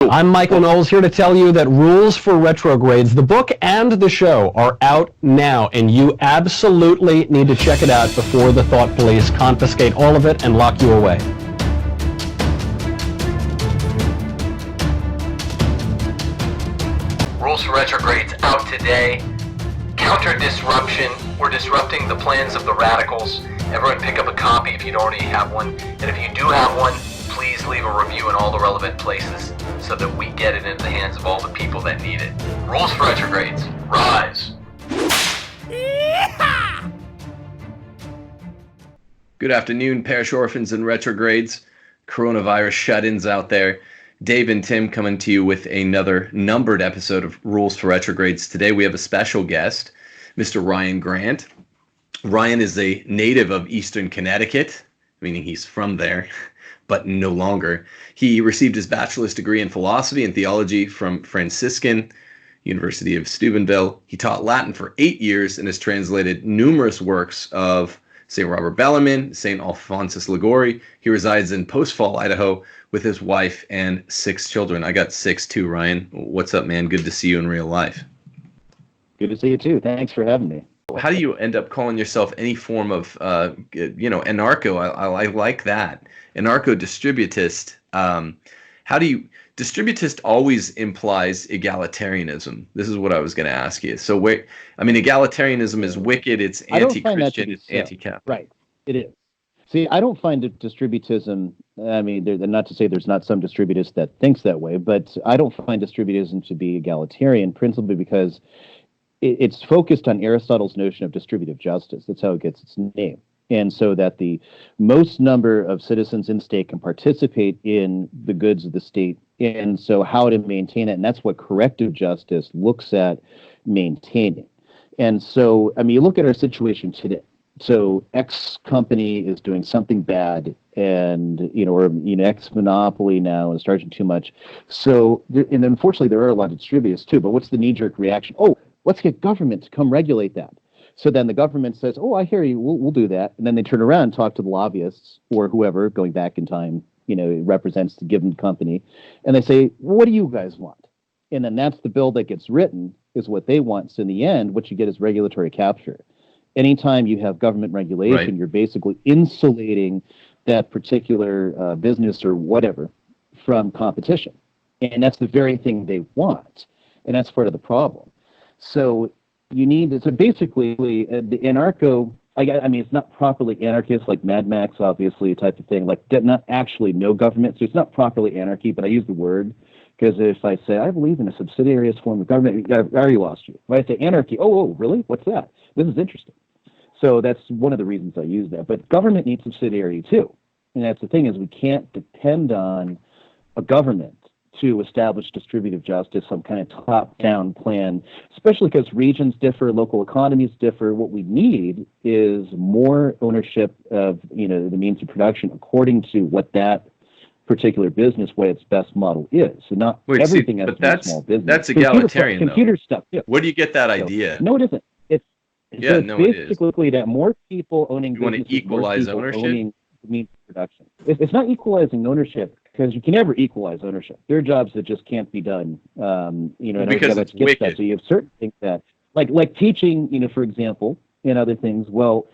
I'm Michael Knowles, here to tell you that Rules for Retrogrades, the book and the show, are out now, and you absolutely need to check it out before the thought police confiscate all of it and lock you away. Rules for Retrogrades out today. Counter disruption. We're disrupting the plans of the radicals. Everyone pick up a copy if you don't already have one. And if you do have one, please leave a review in all the relevant places so that we get it into the hands of all the people that need it. Rules for Retrogrades. Rise. Good afternoon, parish orphans and retrogrades, coronavirus shut-ins out there. Dave and Tim coming to you with another numbered episode of Rules for Retrogrades. Today we have a special guest, Mr. Ryan Grant. Ryan is a native of Eastern Connecticut, meaning he's from there, but no longer. He received his bachelor's degree in philosophy and theology from Franciscan University of Steubenville. He taught Latin for 8 years and has translated numerous works of St. Robert Bellarmine, St. Alphonsus Liguori. He resides in Post Fall, Idaho, with his wife and 6 children. I got 6 too, Ryan. What's up, man? Good to see you in real life. Good to see you too. Thanks for having me. How do you end up calling yourself any form of, anarcho? I like that. Anarcho-Distributist. Distributist always implies egalitarianism. This is what I was going to ask you. So, egalitarianism is wicked. It's anti-Christian. It's anti-Catholic. Right. It is. See, I don't find distributism. Not to say there's not some distributist that thinks that way, but I don't find distributism to be egalitarian, principally because it's focused on Aristotle's notion of distributive justice. That's how it gets its name. And so that the most number of citizens in the state can participate in the goods of the state. And so how to maintain it. And that's what corrective justice looks at maintaining. And so, you look at our situation today. So X company is doing something bad and, X monopoly now is charging too much. So, and unfortunately, there are a lot of distributors too. But what's the knee-jerk reaction? Oh, let's get government to come regulate that. So then the government says, oh, I hear you, we'll do that. And then they turn around and talk to the lobbyists or whoever going back in time, it represents the given company. And they say, well, what do you guys want? And then that's the bill that gets written is what they want. So in the end, what you get is regulatory capture. Anytime you have government regulation, right, you're basically insulating that particular business or whatever from competition. And that's the very thing they want. And that's part of the problem. So you need to basically the anarcho. It's not properly anarchist like Mad Max, obviously, type of thing. Like not actually no government, so it's not properly anarchy. But I use the word because if I say I believe in a subsidiarious form of government, I already lost you. If I say anarchy, oh, really? What's that? This is interesting. So that's one of the reasons I use that. But government needs subsidiarity too, and that's the thing is we can't depend on a government to establish distributive justice, some kind of top-down plan, especially because regions differ, local economies differ. What we need is more ownership of, the means of production according to what that particular business, what its best model is. So not everything has to be small business. That's egalitarian, computer stuff. Yeah. Where do you get that idea? No, it isn't. It's basically that more people owning businesses. You want to equalize ownership? Owning means of production. It's not equalizing ownership, because you can never equalize ownership. There are jobs that just can't be done. Because it's wicked. So you have certain things that, like teaching, for example, and other things. Well,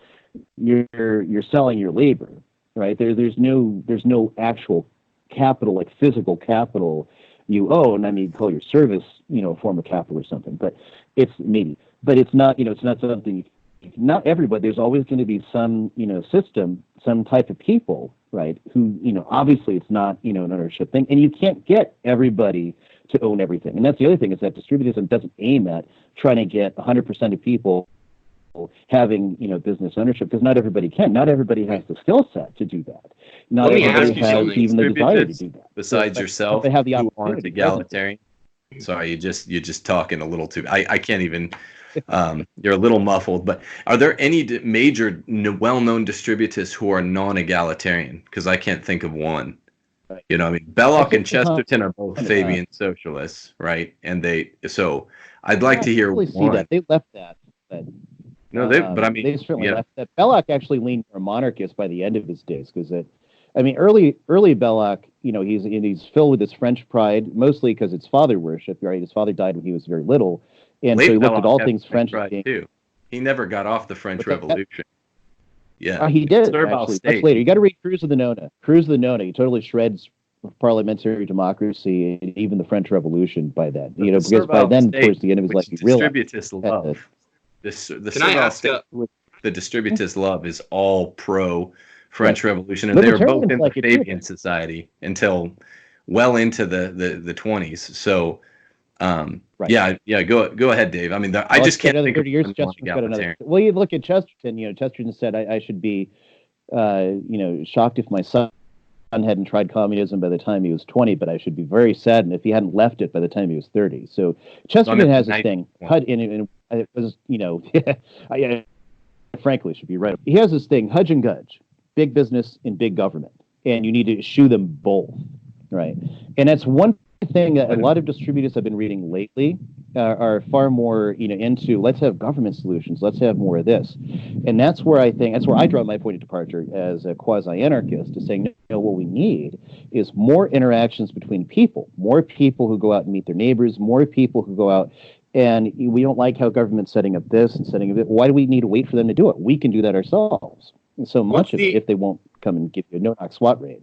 you're selling your labor, right? There's no actual capital, like physical capital you own. Call your service, a form of capital or something. But it's not, it's not something. Not everybody. There's always going to be some, system, some type of people, right? Who, obviously it's not, an ownership thing, and you can't get everybody to own everything. And that's the other thing is that distributism doesn't aim at trying to get 100% of people having, business ownership, because not everybody can. Not everybody has the skill set to do that. Not everybody has even the desire to do that. Besides yourself, they have the who aren't egalitarian. Sorry, you're just talking a little too. I can't even. You're a little muffled, but are there any major well-known distributists who are non-egalitarian? Because I can't think of one. Right. Belloc and Chesterton are both Fabian socialists, right? And I'd like to hear one. See that. They left that. No, they certainly left that. Belloc actually leaned more monarchist by the end of his days, because I mean, early Belloc, he's filled with this French pride, mostly because it's father worship, right? His father died when he was very little, and so he looked at all things French as being, too. He never got off the French Revolution. Yeah, he did actually much later. You got to read Cruz of the Nona. Cruz of the Nona. He totally shreds parliamentary democracy and even the French Revolution by then. Because by then, towards the end of his life, he realized love. The distributist love is all pro French Revolution, and they were both in the Fabian Society until well into the 20s. So, yeah. Go ahead, Dave. I mean, I just can't think of 30 years. Chesterton's got another. Well, you look at Chesterton. Chesterton said, "I should be, shocked if my son hadn't tried communism by the time he was 20, but I should be very saddened if he hadn't left it by the time he was 30." So Chesterton has this thing. And it was, I frankly should be right. He has this thing, Hudge and Gudge, big business and big government, and you need to eschew them both, right? And that's one thing that a lot of distributors I've been reading lately are far more, into let's have government solutions, let's have more of this, and that's where I draw my point of departure as a quasi-anarchist, is saying, no, what we need is more interactions between people, more people who go out and meet their neighbors, more people who go out. And we don't like how government's setting up this and setting up it. Why do we need to wait for them to do it? We can do that ourselves. And so much of it, if they won't come and give you a no-knock SWAT raid.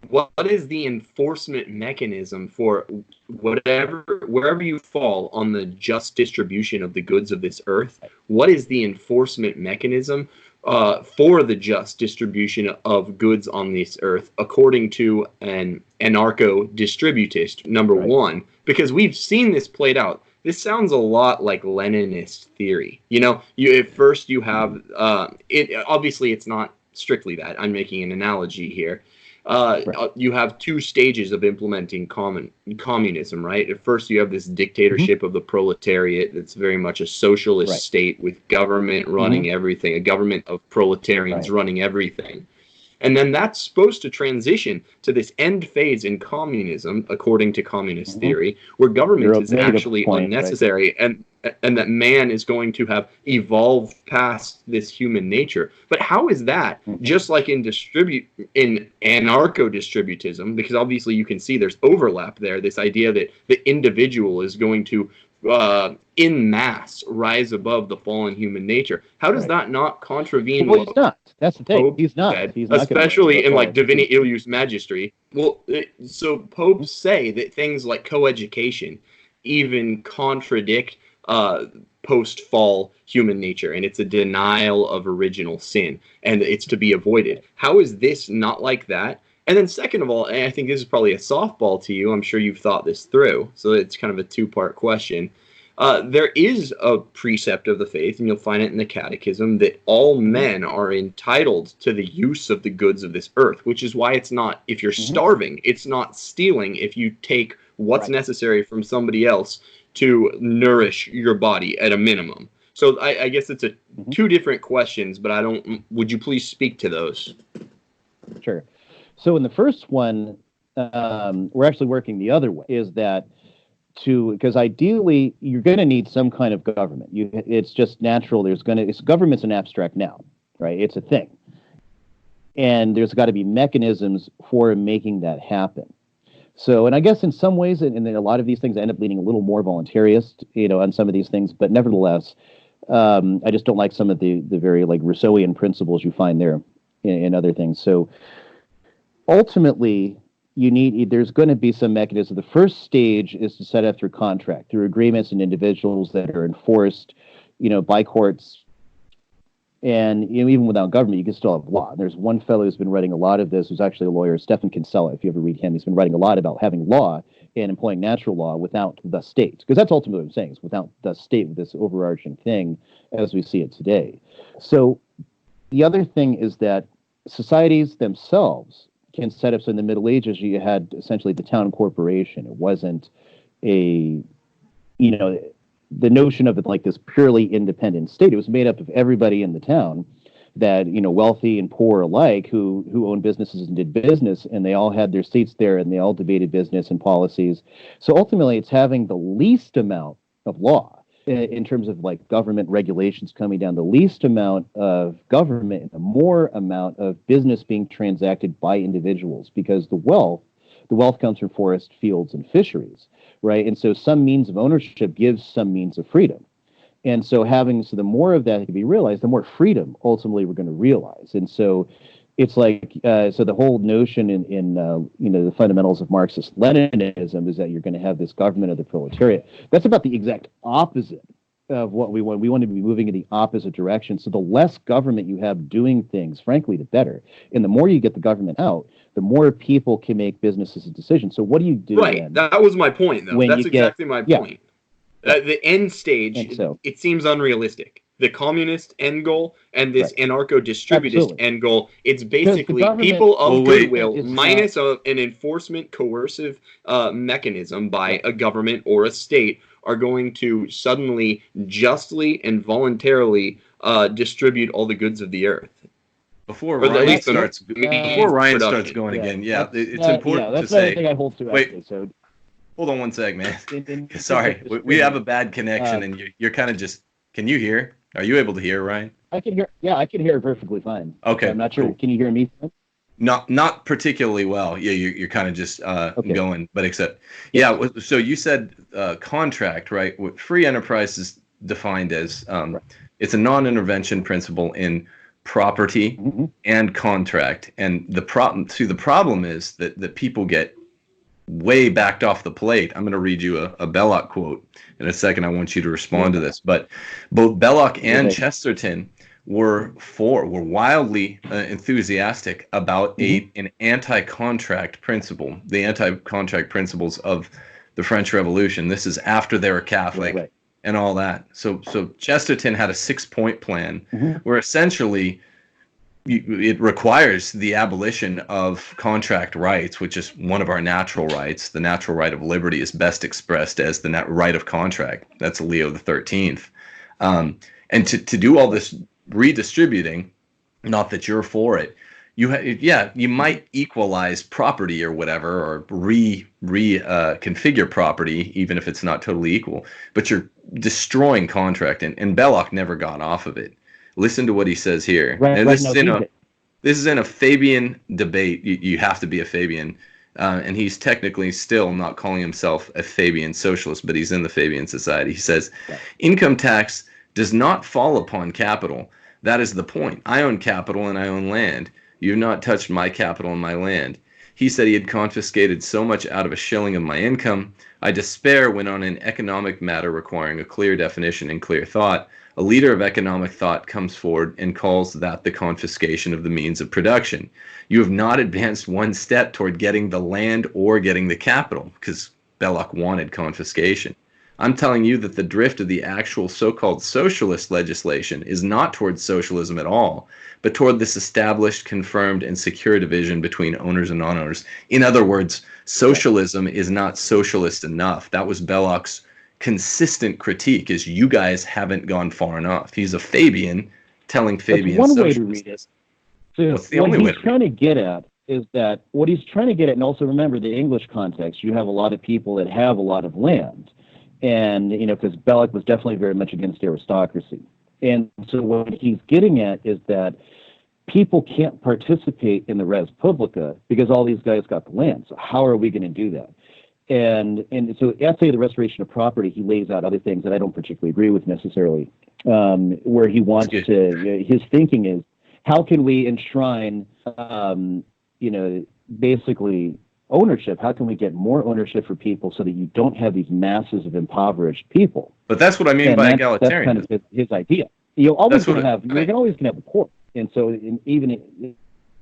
What is the enforcement mechanism for wherever you fall on the just distribution of the goods of this earth? What is the enforcement mechanism for the just distribution of goods on this earth, according to an anarcho-distributist, number one? Because we've seen this played out. This sounds a lot like Leninist theory. At first you have it. Obviously, it's not strictly that. I'm making an analogy here. You have two stages of implementing communism, right? At first, you have this dictatorship of the proletariat that's very much a socialist state with government running everything, a government of proletarians running everything. And then that's supposed to transition to this end phase in communism, according to communist theory, where government is actually unnecessary, and that man is going to have evolved past this human nature. But how is that? Just like in anarcho-distributism, because obviously you can see there's overlap there, this idea that the individual is going to in mass rise above the fallen human nature. How does that not contravene? Well, he's not. That's the thing. He's not. He's not, especially in like Divini Ilius Magistri. Well, so popes say that things like coeducation even contradict post-fall human nature, and it's a denial of original sin, and it's to be avoided. How is this not like that? And then second of all, and I think this is probably a softball to you, I'm sure you've thought this through, so it's kind of a two-part question. There is a precept of the faith, and you'll find it in the Catechism, that all men are entitled to the use of the goods of this earth, which is why it's not, if you're starving, it's not stealing if you take what's necessary from somebody else to nourish your body at a minimum. So I guess it's two different questions, but would you please speak to those? Sure. So in the first one, we're actually working the other way, is that because ideally you're going to need some kind of government. It's just natural. Government's an abstract noun, right? It's a thing. And there's got to be mechanisms for making that happen. So, and I guess in some ways, and a lot of these things end up leaning a little more voluntarist, on some of these things, but nevertheless, I just don't like some of the very like Rousseauian principles you find there in other things. So ultimately, there's going to be some mechanism. The first stage is to set up through contract, through agreements and individuals that are enforced, by courts. And even without government, you can still have law. And there's one fellow who's been writing a lot of this, who's actually a lawyer, Stephan Kinsella. If you ever read him, he's been writing a lot about having law and employing natural law without the state. Because that's ultimately what I'm saying, is without the state, this overarching thing as we see it today. So the other thing is that societies themselves can set up. So in the Middle Ages, you had essentially the town corporation. It wasn't the notion of it like this purely independent state. It was made up of everybody in the town, that wealthy and poor alike, who owned businesses and did business, and they all had their seats there, and they all debated business and policies. So ultimately, it's having the least amount of law, in terms of like government regulations coming down, the least amount of government and the more amount of business being transacted by individuals, because the wealth comes from forest, fields, and fisheries, right? And so some means of ownership gives some means of freedom. And so the more of that can be realized, the more freedom ultimately we're going to realize. And so it's like, so the whole notion in the fundamentals of Marxist Leninism is that you're going to have this government of the proletariat. That's about the exact opposite of what we want. We want to be moving in the opposite direction. So the less government you have doing things, frankly, the better. And the more you get the government out, the more people can make businesses and decisions. So what do you do? Right. That was my point, though. That's exactly my point. The end stage, it seems unrealistic. The communist end goal and this anarcho-distributist end goal, it's basically people of goodwill minus an enforcement coercive mechanism by a government or a state are going to suddenly, justly, and voluntarily distribute all the goods of the earth. Before Ryan starts going again, it's important to say. Thing I hold to wait, hold on one sec, man. Sorry, we have a bad connection, and you're kind of just. Can you hear? Are you able to hear, Ryan? I can hear. Yeah, I can hear it perfectly fine. Okay, I'm not sure. Cool. Can you hear me? Not particularly well. Yeah, you're kind of just going, but except So you said contract, right? What free enterprise is defined as it's a non-intervention principle in property and contract, and the problem is that people get way backed off the plate. I'm going to read you a Belloc quote in a second. I want you to respond to this, but both Belloc and Chesterton were wildly enthusiastic about an anti-contract principle, the anti-contract principles of the French Revolution. This is after they were Catholic and all that. So Chesterton had a 6-point plan where essentially it requires the abolition of contract rights, which is one of our natural rights. The natural right of liberty is best expressed as the right of contract. That's Leo the 13th. And to do all this redistributing, not that you're for it, you might equalize property or whatever, or configure property, even if it's not totally equal, but you're destroying contract, and Belloc never got off of it. Listen to what he says here. This is in a Fabian debate. You have to be a Fabian, and he's technically still not calling himself a Fabian socialist, but he's in the Fabian Society. He says, income tax does not fall upon capital. That is the point. I own capital and I own land. You have not touched my capital and my land. He said he had confiscated so much out of a shilling of my income. I despair when on an economic matter requiring a clear definition and clear thought, a leader of economic thought comes forward and calls that the confiscation of the means of production. You have not advanced one step toward getting the land or getting the capital, because Belloc wanted confiscation. I'm telling you that the drift of the actual so-called socialist legislation is not towards socialism at all, but toward this established, confirmed, and secure division between owners and non-owners. In other words, socialism is not socialist enough. That was Belloc's consistent critique, is you guys haven't gone far enough. He's a Fabian telling Fabian one socialists. Way to read it. So what's the only way to read it? Is that what he's trying to get at, and also remember the English context, you have a lot of people that have a lot of land. And, because Belloc was definitely very much against aristocracy. And so what he's getting at is that people can't participate in the res publica because all these guys got the land. So how are we going to do that? And so Essay of the Restoration of Property, he lays out other things that I don't particularly agree with necessarily, where he wants to, his thinking is, how can we enshrine, basically ownership? How can we get more ownership for people so that you don't have these masses of impoverished people? But that's what I mean by egalitarian. That's kind of his idea. You're always going to have the poor. And so even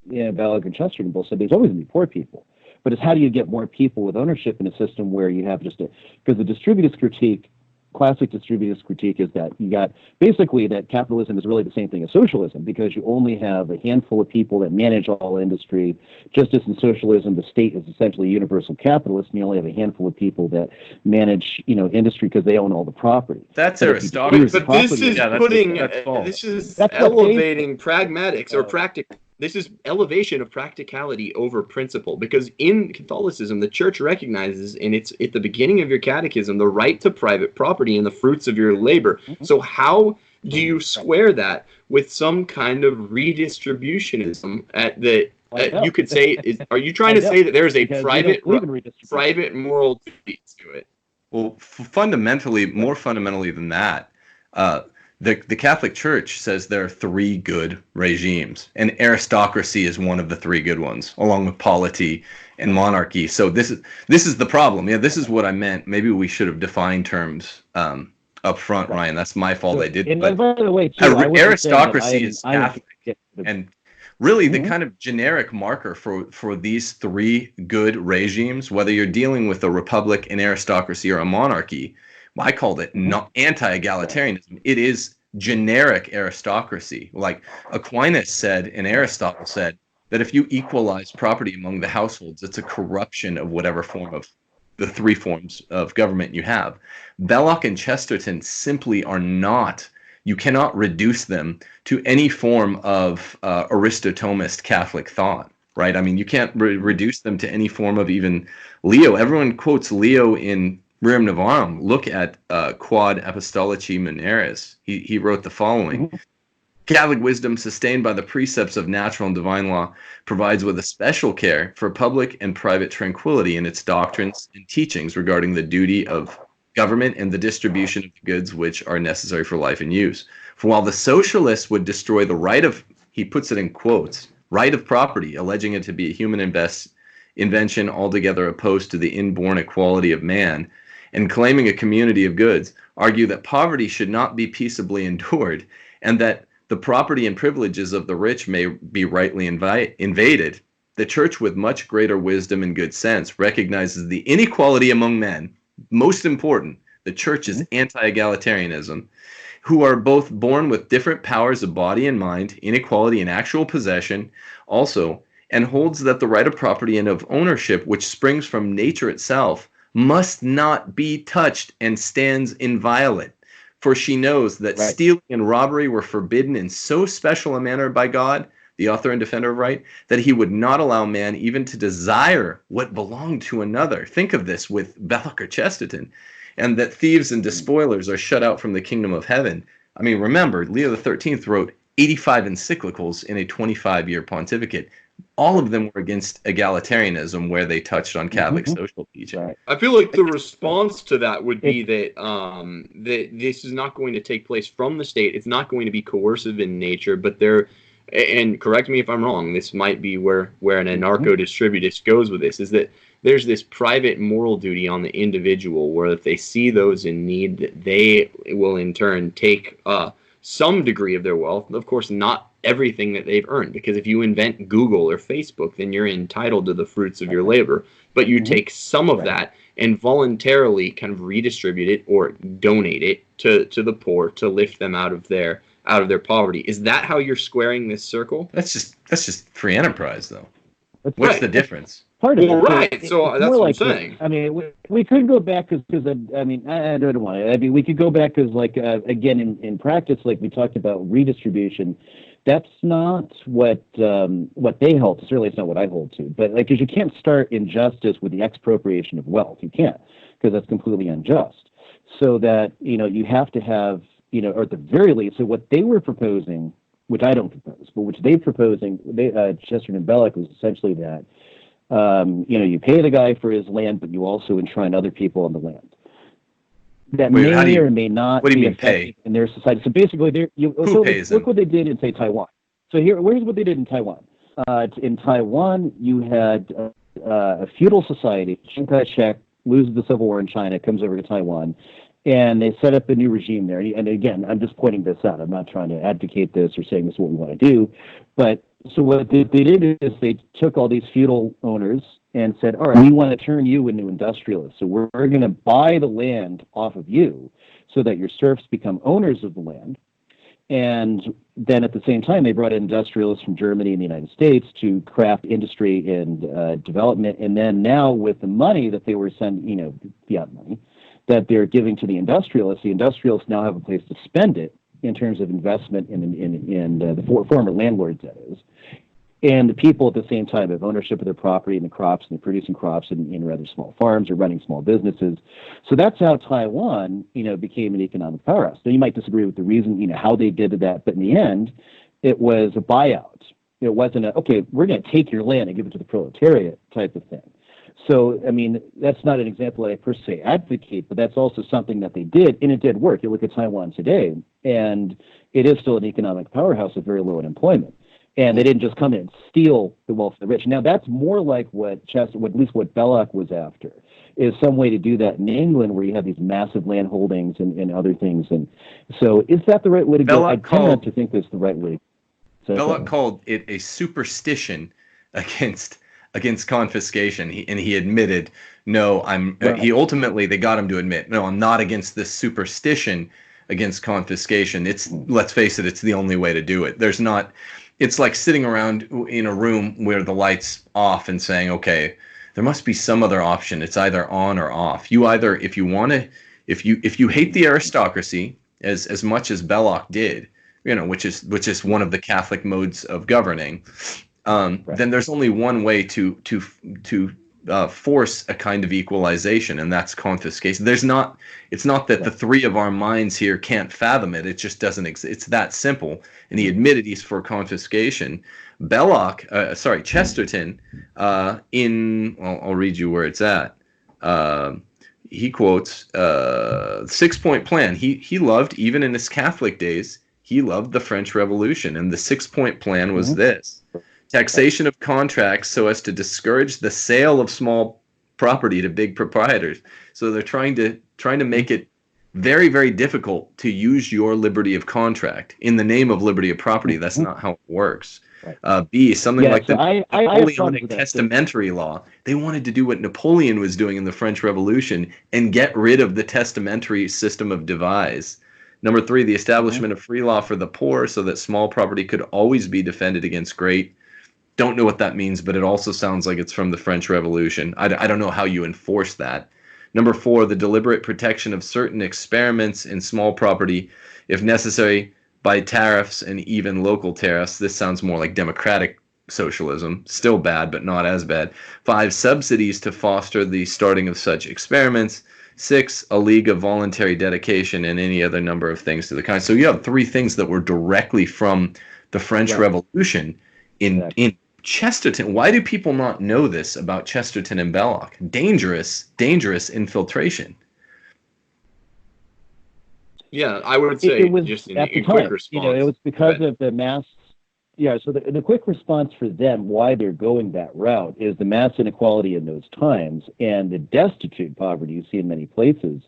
Belloc and Chesterton both said there's always going to be poor people. But it's how do you get more people with ownership in a system where you have because the distributist critique, classic distributist critique, is that you got basically that capitalism is really the same thing as socialism, because you only have a handful of people that manage all industry. Just as in socialism, the state is essentially universal capitalist, and you only have a handful of people that manage, industry because they own all the property. That's Aristotle. But this is elevating pragmatics or practical This is elevation of practicality over principle, because in Catholicism, the church recognizes, and it's at the beginning of your catechism, the right to private property and the fruits of your labor. So how do you square that with some kind of redistributionism at the, you could say, are you trying to say that there's a private moral duty to it? Well, more fundamentally than that, the Catholic Church says there are three good regimes, and aristocracy is one of the three good ones, along with polity and monarchy. So this is the problem. Yeah, this is what I meant. Maybe we should have defined terms up front, Ryan. That's my fault. I did. And but by the way, too, aristocracy is Catholic, and really the kind of generic marker for these three good regimes, whether you're dealing with a republic, an aristocracy, or a monarchy. I called it not anti-egalitarianism. It is generic aristocracy. Like Aquinas said, and Aristotle said, that if you equalize property among the households, it's a corruption of whatever form of the three forms of government you have. Belloc and Chesterton simply are not. You cannot reduce them to any form of Aristotomist Catholic thought, right? I mean, you can't reduce them to any form of even Leo. Everyone quotes Leo in Rerum Novarum. Look at Quod Apostolici Muneris. He wrote the following. Catholic wisdom, sustained by the precepts of natural and divine law, provides with a special care for public and private tranquility in its doctrines and teachings regarding the duty of government and the distribution of goods which are necessary for life and use. For while the socialists would destroy the right of, he puts it in quotes, right of property, alleging it to be a human invention altogether opposed to the inborn equality of man, and claiming a community of goods, argue that poverty should not be peaceably endured, and that the property and privileges of the rich may be rightly invaded. The church, with much greater wisdom and good sense, recognizes the inequality among men. Most important, the church is anti-egalitarianism, who are both born with different powers of body and mind, inequality in actual possession also, and holds that the right of property and of ownership, which springs from nature itself, must not be touched and stands inviolate. For she knows that stealing and robbery were forbidden in so special a manner by God, the author and defender of right, that he would not allow man even to desire what belonged to another. Think of this with Belloc or Chesterton. And that thieves and despoilers are shut out from the kingdom of heaven. I mean, remember, Leo XIII wrote 85 encyclicals in a 25-year pontificate. All of them were against egalitarianism, where they touched on Catholic social teaching. I feel like the response to that would be that that this is not going to take place from the state. It's not going to be coercive in nature, but and correct me if I'm wrong, this might be where an anarcho-distributist goes with this, is that there's this private moral duty on the individual where if they see those in need, that they will in turn take some degree of their wealth. Of course, not everything that they've earned, because if you invent Google or Facebook, then you're entitled to the fruits of your labor. But you take some of that and voluntarily kind of redistribute it or donate it to the poor to lift them out of their poverty. Is that how you're squaring this circle? That's just free enterprise, though. What's the difference? Part of well, right. So that's what I'm saying. I mean, we could go back because I mean, I don't want to. I mean, we could go back because, like, again, in practice, like we talked about redistribution. That's not what they hold to. Certainly, it's not what I hold to. But like, because you can't start injustice with the expropriation of wealth. You can't, because that's completely unjust. So that you have to have or at the very least. So what they were proposing, which I don't propose, but which they're proposing, Chesterton and Belloc, was essentially that. You pay the guy for his land, but you also enshrine other people on the land. That may or may not be effective pay? In their society. So basically, Who pays look them? what they did in, say, Taiwan. So here's what they did in Taiwan. In Taiwan, you had a feudal society. Chiang Kai-shek loses the civil war in China, comes over to Taiwan, and they set up a new regime there. And again, I'm just pointing this out. I'm not trying to advocate this or saying this is what we want to do. But so what they did is they took all these feudal owners and said, all right, we want to turn you into industrialists. So we're going to buy the land off of you so that your serfs become owners of the land. And then at the same time, they brought in industrialists from Germany and the United States to craft industry and development. And then now with the money that they were sending, fiat money, that they're giving to the industrialists now have a place to spend it in terms of investment in the former landlords, that is. And the people at the same time have ownership of their property and the crops, and they're producing crops in rather small farms or running small businesses. So that's how Taiwan, became an economic powerhouse. Now you might disagree with the reason, how they did that, but in the end, it was a buyout. It wasn't okay, we're going to take your land and give it to the proletariat type of thing. So, that's not an example that I per se advocate, but that's also something that they did, and it did work. You look at Taiwan today, and it is still an economic powerhouse with very low unemployment. And they didn't just come in and steal the wealth of the rich. Now, that's more like what at least what Belloc was after, is some way to do that in England where you have these massive land holdings and other things. And so is that the right way to go? I tend not to think that's the right way. Belloc called it a superstition against confiscation, and he admitted, no, he ultimately, they got him to admit, no, I'm not against this superstition against confiscation. Let's face it, it's the only way to do it. It's like sitting around in a room where the light's off and saying, okay, there must be some other option. It's either on or off. You either, if you hate the aristocracy as much as Belloc did, which is one of the Catholic modes of governing, then there's only one way to force a kind of equalization, and that's confiscation. It's not that the three of our minds here can't fathom it. It just doesn't exist. It's that simple. And he admitted he's for confiscation. Chesterton, I'll read you where it's at. He quotes 6-point plan. He loved, even in his Catholic days, he loved the French Revolution, and the 6-point plan was this: taxation of contracts so as to discourage the sale of small property to big proprietors. So they're trying to make it very, very difficult to use your liberty of contract in the name of liberty of property. That's not how it works. Right. B, something like the Napoleonic testamentary law. They wanted to do what Napoleon was doing in the French Revolution and get rid of the testamentary system of devise. Number 3, the establishment of free law for the poor so that small property could always be defended against great. Don't know what that means, but it also sounds like it's from the French Revolution. I don't know how you enforce that. Number 4, the deliberate protection of certain experiments in small property, if necessary, by tariffs and even local tariffs. This sounds more like democratic socialism. Still bad, but not as bad. 5, subsidies to foster the starting of such experiments. 6, a league of voluntary dedication, and any other number of things to the kind. So you have 3 things that were directly from the French Revolution in Chesterton. Why do people not know this about Chesterton and Belloc? Dangerous infiltration. Yeah, I would say it was just in at the quick time, response. it was because of the mass. Yeah, so the quick response for them, why they're going that route, is the mass inequality in those times and the destitute poverty you see in many places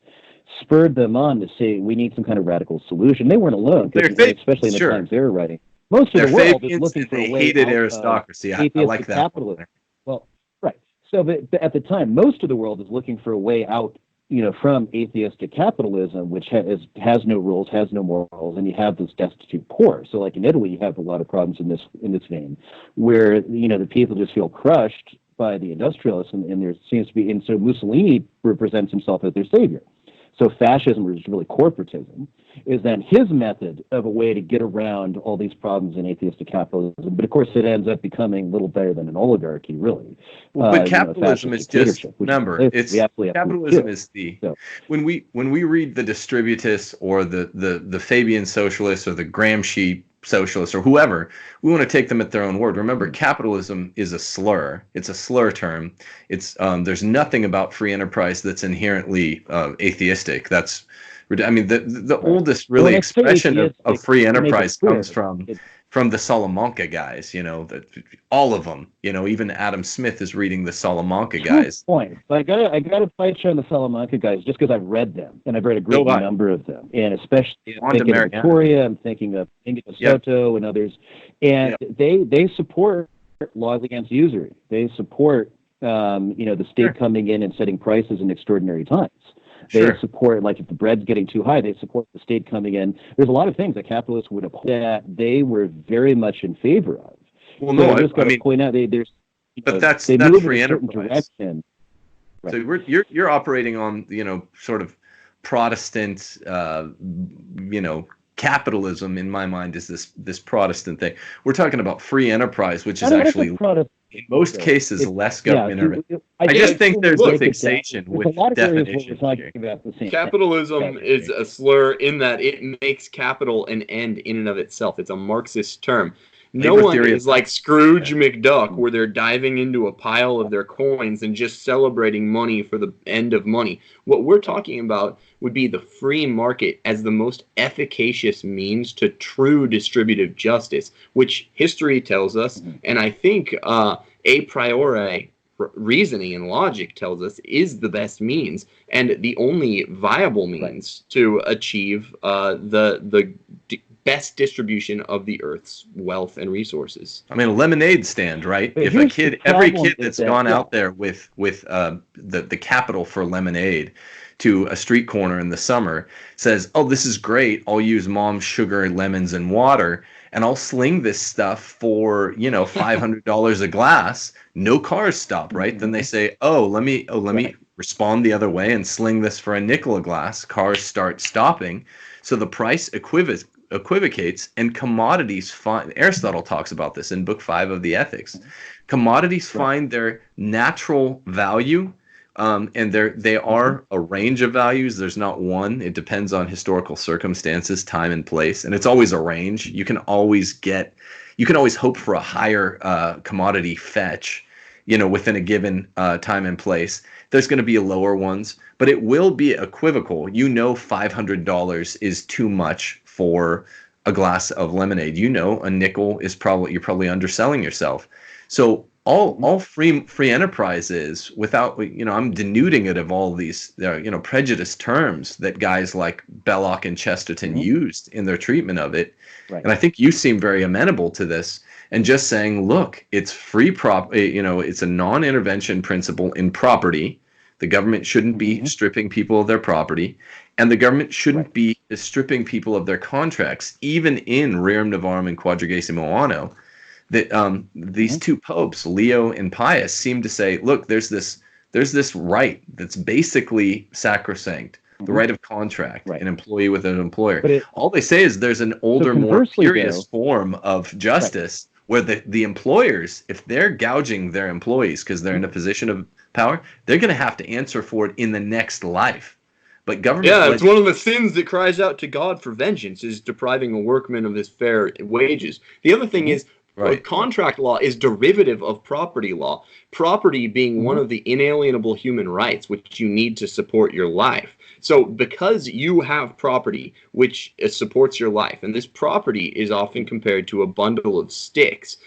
spurred them on to say we need some kind of radical solution. They weren't alone, especially in the times they were writing. Most of the world is looking for a way hated out aristocracy. I like that. Capitalism. Well, right. So, but at the time, most of the world is looking for a way out, from atheistic capitalism, which has no rules, has no morals, and you have this destitute poor. So, like in Italy, you have a lot of problems in this vein, where the people just feel crushed by the industrialists, and there seems to be, and so Mussolini represents himself as their savior. So fascism, which is really corporatism, is then his method of a way to get around all these problems in atheistic capitalism. But of course, it ends up becoming little better than an oligarchy, really. Well, but capitalism is just, remember, capitalism is when we read the Distributists or the Fabian Socialists or the Gramsci Socialists or whoever, we want to take them at their own word. Remember, capitalism is a slur. It's a slur term. It's there's nothing about free enterprise that's inherently atheistic. The oldest really expression of free enterprise comes from the Salamanca guys, all of them, even Adam Smith is reading the Salamanca guys. Point. But I gotta fight you on the Salamanca guys just because I've read them, and I've read a great number of them, and especially thinking of Victoria, I'm thinking of Soto and others, and they support laws against usury. They support the state coming in and setting prices in extraordinary times. They support, like if the bread's getting too high, they support the state coming in. There's a lot of things that capitalists would uphold that they were very much in favor of. Well, no, I just got to point out that's free enterprise. Right. So you're operating on sort of Protestant capitalism, in my mind, is this Protestant thing. We're talking about free enterprise, which I is don't know if actually, it's Protestant. in most cases, less government intervention. I think just it's think cool there's to a break it down. fixation There's with a lot of areas where we're definitions talking here. about the same Capitalism thing. is a slur in that it makes capital an end in and of itself. It's a Marxist term. No Labor one theory is like Scrooge McDuck, where they're diving into a pile of their coins and just celebrating money for the end of money. What we're talking about would be the free market as the most efficacious means to true distributive justice, which history tells us, and I think a priori reasoning and logic tells us is the best means and the only viable means to achieve the best distribution of the Earth's wealth and resources. I mean, a lemonade stand, right? But If a here's kid, the every problem kid with that's that, gone yeah. out there with the capital for lemonade to a street corner in the summer says, "Oh, this is great. I'll use mom's sugar, lemons, and water, and I'll sling this stuff for $500 a glass." No cars stop, right? Then they say, "Oh, let me respond the other way and sling this for a nickel a glass." Cars start stopping, so the price equivocates, and commodities find. Aristotle talks about this in Book 5 of the Ethics. Commodities find their natural value, and they are a range of values. There's not one. It depends on historical circumstances, time, and place, and it's always a range. You can always hope for a higher commodity fetch, within a given time and place. There's going to be lower ones, but it will be equivocal. $500 is too much for a glass of lemonade. A nickel is you're underselling yourself. So all free enterprise is, without, I'm denuding it of all these prejudiced terms that guys like Belloc and Chesterton used in their treatment of it. Right. And I think you seem very amenable to this, and just saying, look, it's free it's a non-intervention principle in property. The government shouldn't be stripping people of their property, and the government shouldn't be stripping people of their contracts, even in Rerum Novarum and Quadragesimo Anno. That these two popes, Leo and Pius, seem to say, look, there's this right that's basically sacrosanct, the right of contract, an employee with an employer. All they say is there's an older, more curious form of justice where the employers, if they're gouging their employees because they're in a position of power, they're going to have to answer for it in the next life. But government, it's one of the sins that cries out to God for vengeance, is depriving a workman of his fair wages. The other thing is, contract law is derivative of property law. Property being one of the inalienable human rights which you need to support your life. So because you have property which supports your life, and this property is often compared to a bundle of sticks,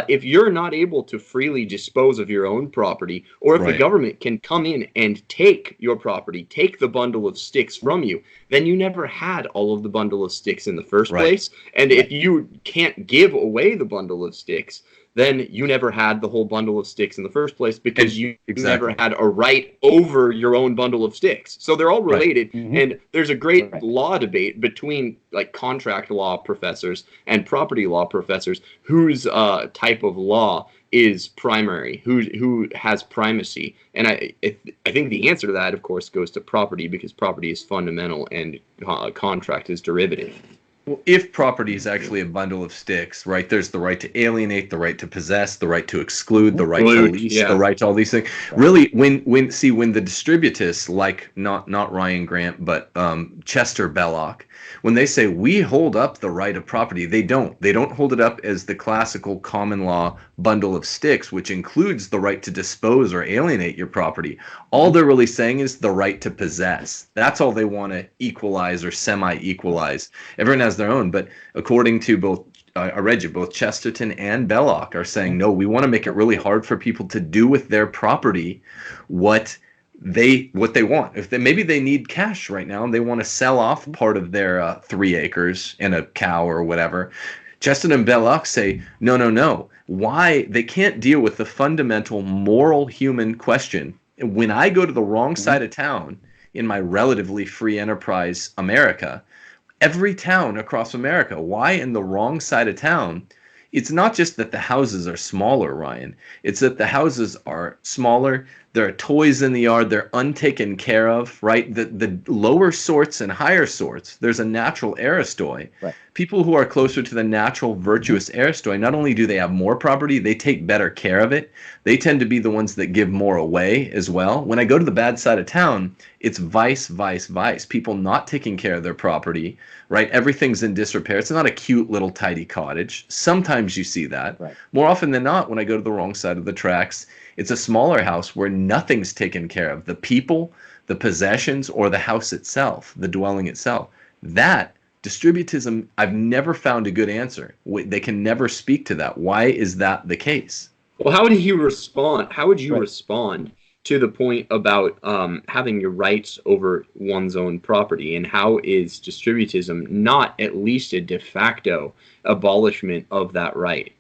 if you're not able to freely dispose of your own property, or if the government can come in and take your property, take the bundle of sticks from you, then you never had all of the bundle of sticks in the first place. And if you can't give away the bundle of sticks, then you never had the whole bundle of sticks in the first place, because you never had a right over your own bundle of sticks. So they're all related, and there's a great law debate between contract law professors and property law professors whose type of law is primary, who has primacy. And I think the answer to that, of course, goes to property, because property is fundamental and contract is derivative. Well, if property is actually a bundle of sticks, right, there's the right to alienate, the right to possess, the right to exclude, the right to lease, the right to all these things. Really, when the distributists, like not Ryan Grant, but Chester Belloc, when they say we hold up the right of property, they don't hold it up as the classical common law bundle of sticks, which includes the right to dispose or alienate your property. All they're really saying is the right to possess. That's all they want to equalize or semi-equalize. Everyone has their own, but according to both I read you, both Chesterton and Belloc are saying, no, we want to make it really hard for people to do with their property what they want. If maybe they need cash right now and they want to sell off part of their 3 acres and a cow or whatever, Chesterton and Belloc say, no. Why? They can't deal with the fundamental moral human question. When I go to the wrong side of town in my relatively free enterprise America, every town across America, why in the wrong side of town? It's not just that the houses are smaller, Ryan. It's that the houses are smaller, There are toys in the yard. They're untaken care of, right? The lower sorts and higher sorts, there's a natural aristoi. Right. People who are closer to the natural virtuous aristoi, not only do they have more property, they take better care of it. They tend to be the ones that give more away as well. When I go to the bad side of town, it's vice. People not taking care of their property, right? Everything's in disrepair. It's not a cute little tidy cottage. Sometimes you see that. Right. More often than not, when I go to the wrong side of the tracks, it's a smaller house where nothing's taken care of. The people, the possessions, or the house itself, the dwelling itself. That distributism, I've never found a good answer. They can never speak to that. Why is that the case? Well, how would you respond? How would you respond to the point about having your rights over one's own property? And how is distributism not at least a de facto abolishment of that right?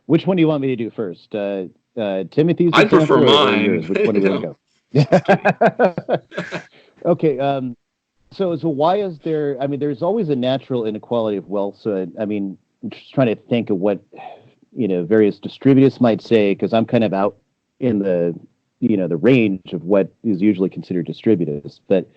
Which one do you want me to do first? Timothy's? I prefer mine. Yours? Which one do you want to go? Okay. So why is there? I mean, there's always a natural inequality of wealth. So I mean, I'm just trying to think of what various distributists might say, because I'm kind of out in the the range of what is usually considered distributist. But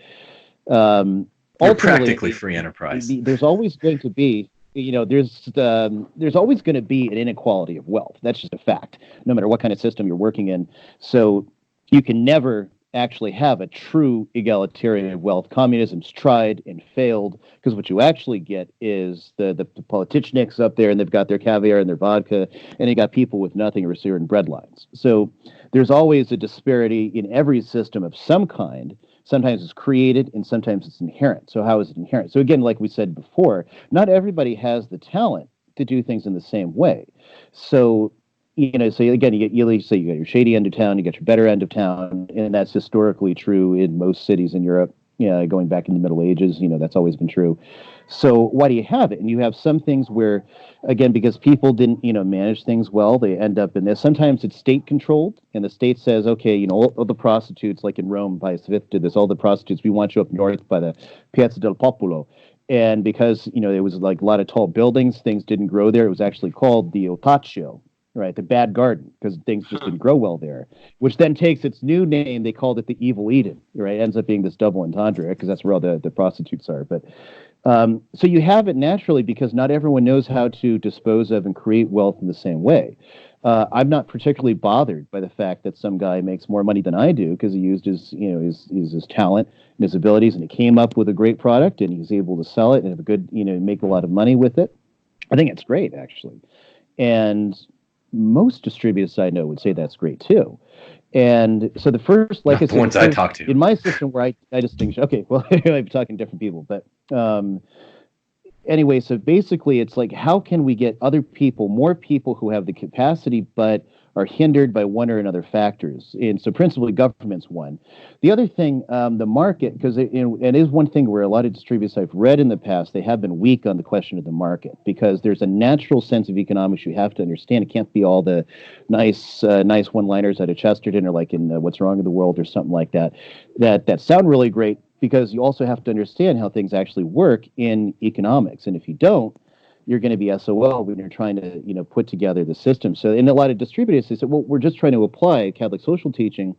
you're practically free enterprise. There's always going to be. There's always going to be an inequality of wealth. That's just a fact, no matter what kind of system you're working in. So you can never actually have a true egalitarian of wealth. Communism's tried and failed, because what you actually get is the politicians up there, and they've got their caviar and their vodka, and you got people with nothing or certain breadlines. So there's always a disparity in every system of some kind. Sometimes it's created and sometimes it's inherent. So how is it inherent? So again, like we said before, not everybody has the talent to do things in the same way. So, so again, you got your shady end of town, you got your better end of town, and that's historically true in most cities in Europe. Going back in the Middle Ages, that's always been true. So why do you have it? And you have some things where, again, because people didn't, manage things well, they end up in this. Sometimes it's state controlled, and the state says, okay, all the prostitutes, like in Rome, Pius V did this, all the prostitutes, we want you up north by the Piazza del Popolo. And because, there was like a lot of tall buildings, things didn't grow there. It was actually called the Ortaccio, right, the bad garden, because things just didn't grow well there, which then takes its new name. They called it the Evil Eden, right? It ends up being this double entendre, because that's where all the prostitutes are. But so you have it naturally, because not everyone knows how to dispose of and create wealth in the same way. I'm not particularly bothered by the fact that some guy makes more money than I do, because he used his talent and his abilities, and he came up with a great product, and he's able to sell it and have a good, make a lot of money with it. I think it's great, actually. And most distributors I know would say that's great too. And so the first, like I said, ones I talk to in my system where I distinguish, okay, well, I'm talking to different people, but anyway, so basically it's like, how can we get more people who have the capacity but are hindered by one or another factors? And so principally government's one. The other thing, the market, because it is one thing where a lot of distributors I've read in the past, they have been weak on the question of the market, because there's a natural sense of economics you have to understand. It can't be all the nice one-liners out of Chesterton, or like in What's Wrong in the World or something like that sound really great, because you also have to understand how things actually work in economics. And if you don't, you're going to be SOL when you're trying to, put together the system. So in a lot of distributors, they say, well, we're just trying to apply Catholic social teaching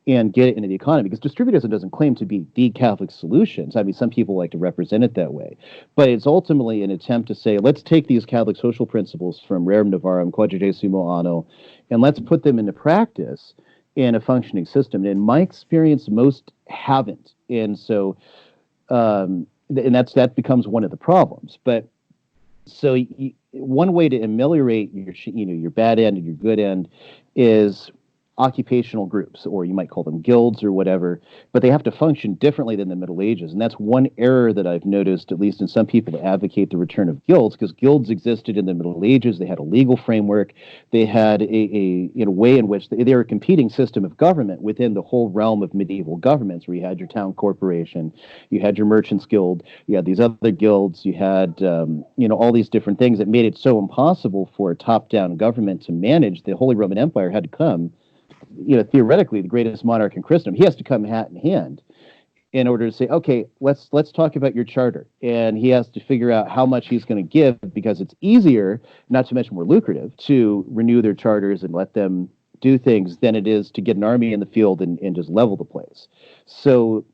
and get it into the economy, because distributism doesn't claim to be the Catholic solutions. I mean, some people like to represent it that way, but it's ultimately an attempt to say, let's take these Catholic social principles from Rerum Novarum, Quadragesimo Anno, and let's put them into practice in a functioning system. And in my experience, most haven't. And so, and that becomes one of the problems. But so one way to ameliorate your bad end and your good end is occupational groups, or you might call them guilds or whatever, but they have to function differently than the Middle Ages. And that's one error that I've noticed, at least in some people that advocate the return of guilds, because guilds existed in the Middle Ages. They had a legal framework. They had a way in which they were a competing system of government within the whole realm of medieval governments, where you had your town corporation, you had your merchants guild, you had these other guilds, you had all these different things that made it so impossible for a top-down government to manage. The Holy Roman Empire had to come, theoretically, the greatest monarch in Christendom, he has to come hat in hand in order to say, okay, let's talk about your charter. And he has to figure out how much he's going to give, because it's easier, not to mention more lucrative, to renew their charters and let them, do things than it is to get an army in the field and just level the place. So,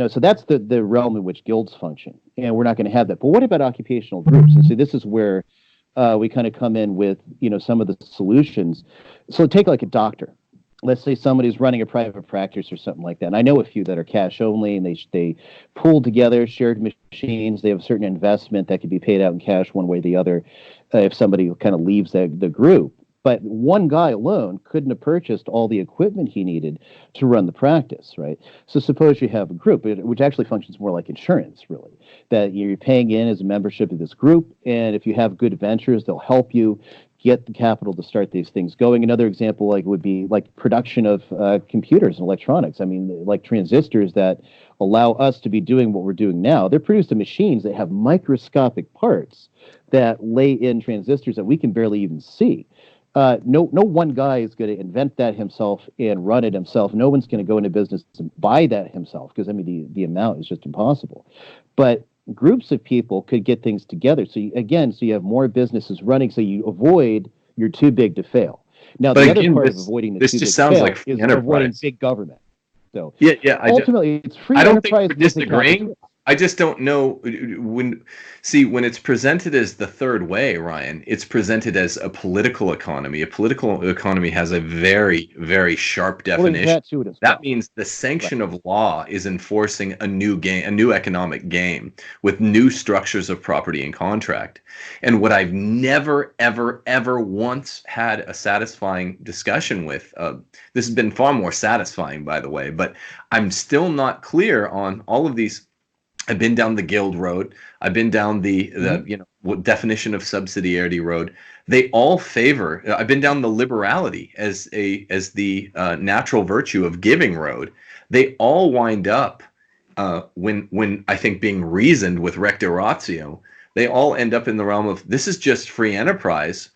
so that's the realm in which guilds function, and we're not going to have that. But what about occupational groups? And so this is where we kind of come in with, some of the solutions. So take like a doctor. Let's say somebody's running a private practice or something like that. And I know a few that are cash only, and they pool together shared machines. They have a certain investment that could be paid out in cash one way or the other if somebody kind of leaves the group. But one guy alone couldn't have purchased all the equipment he needed to run the practice, right? So suppose you have a group, which actually functions more like insurance, really, that you're paying in as a membership of this group, and if you have good ventures, they'll help you get the capital to start these things going. Another example would be like production of computers and electronics. I mean, like transistors that allow us to be doing what we're doing now. They're produced in machines that have microscopic parts that lay in transistors that we can barely even see. No one guy is going to invent that himself and run it himself. No one's going to go into business and buy that himself, because the amount is just impossible. But groups of people could get things together. So you have more businesses running, so you avoid you're too big to fail. Now, the other part of avoiding the too big to fail is avoiding big government. So ultimately, it's free enterprise. I don't think we're disagreeing. I just don't know when it's presented as the third way, Ryan, it's presented as a political economy. A political economy has a very, very sharp definition. That means the sanction of law is enforcing a new economic game with new structures of property and contract. And what I've never, ever, ever once had a satisfying discussion with, this has been far more satisfying, by the way, but I'm still not clear on all of these. I've been down the guild road. I've been down the definition of subsidiarity road. They all favor. I've been down the liberality as the natural virtue of giving road. They all wind up when I think being reasoned with recto ratio. They all end up in the realm of this is just free enterprise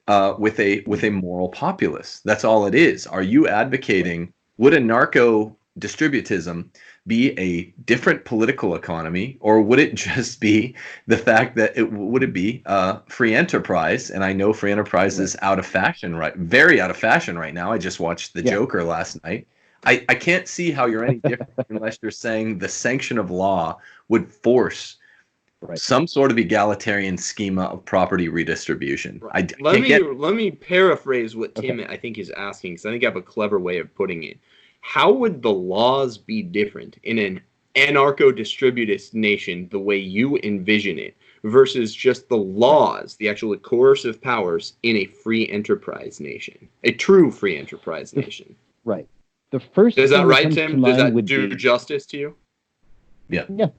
with a moral populace. That's all it is. Are you advocating? Would Anarcho-Distributism be a different political economy, or would it just be the fact that would it be free enterprise? And I know free enterprise is out of fashion, right? Very out of fashion right now. I just watched The Joker last night. I can't see how you're any different unless you're saying the sanction of law would force some sort of egalitarian schema of property redistribution. Let me paraphrase what Tim I think is asking, because I think I have a clever way of putting it. How would the laws be different in an anarcho-distributist nation the way you envision it versus just the laws, the actual coercive powers in a free enterprise nation, a true free enterprise nation? Right. The first is that right, Tim? Does that do justice to you? Yeah. Yeah.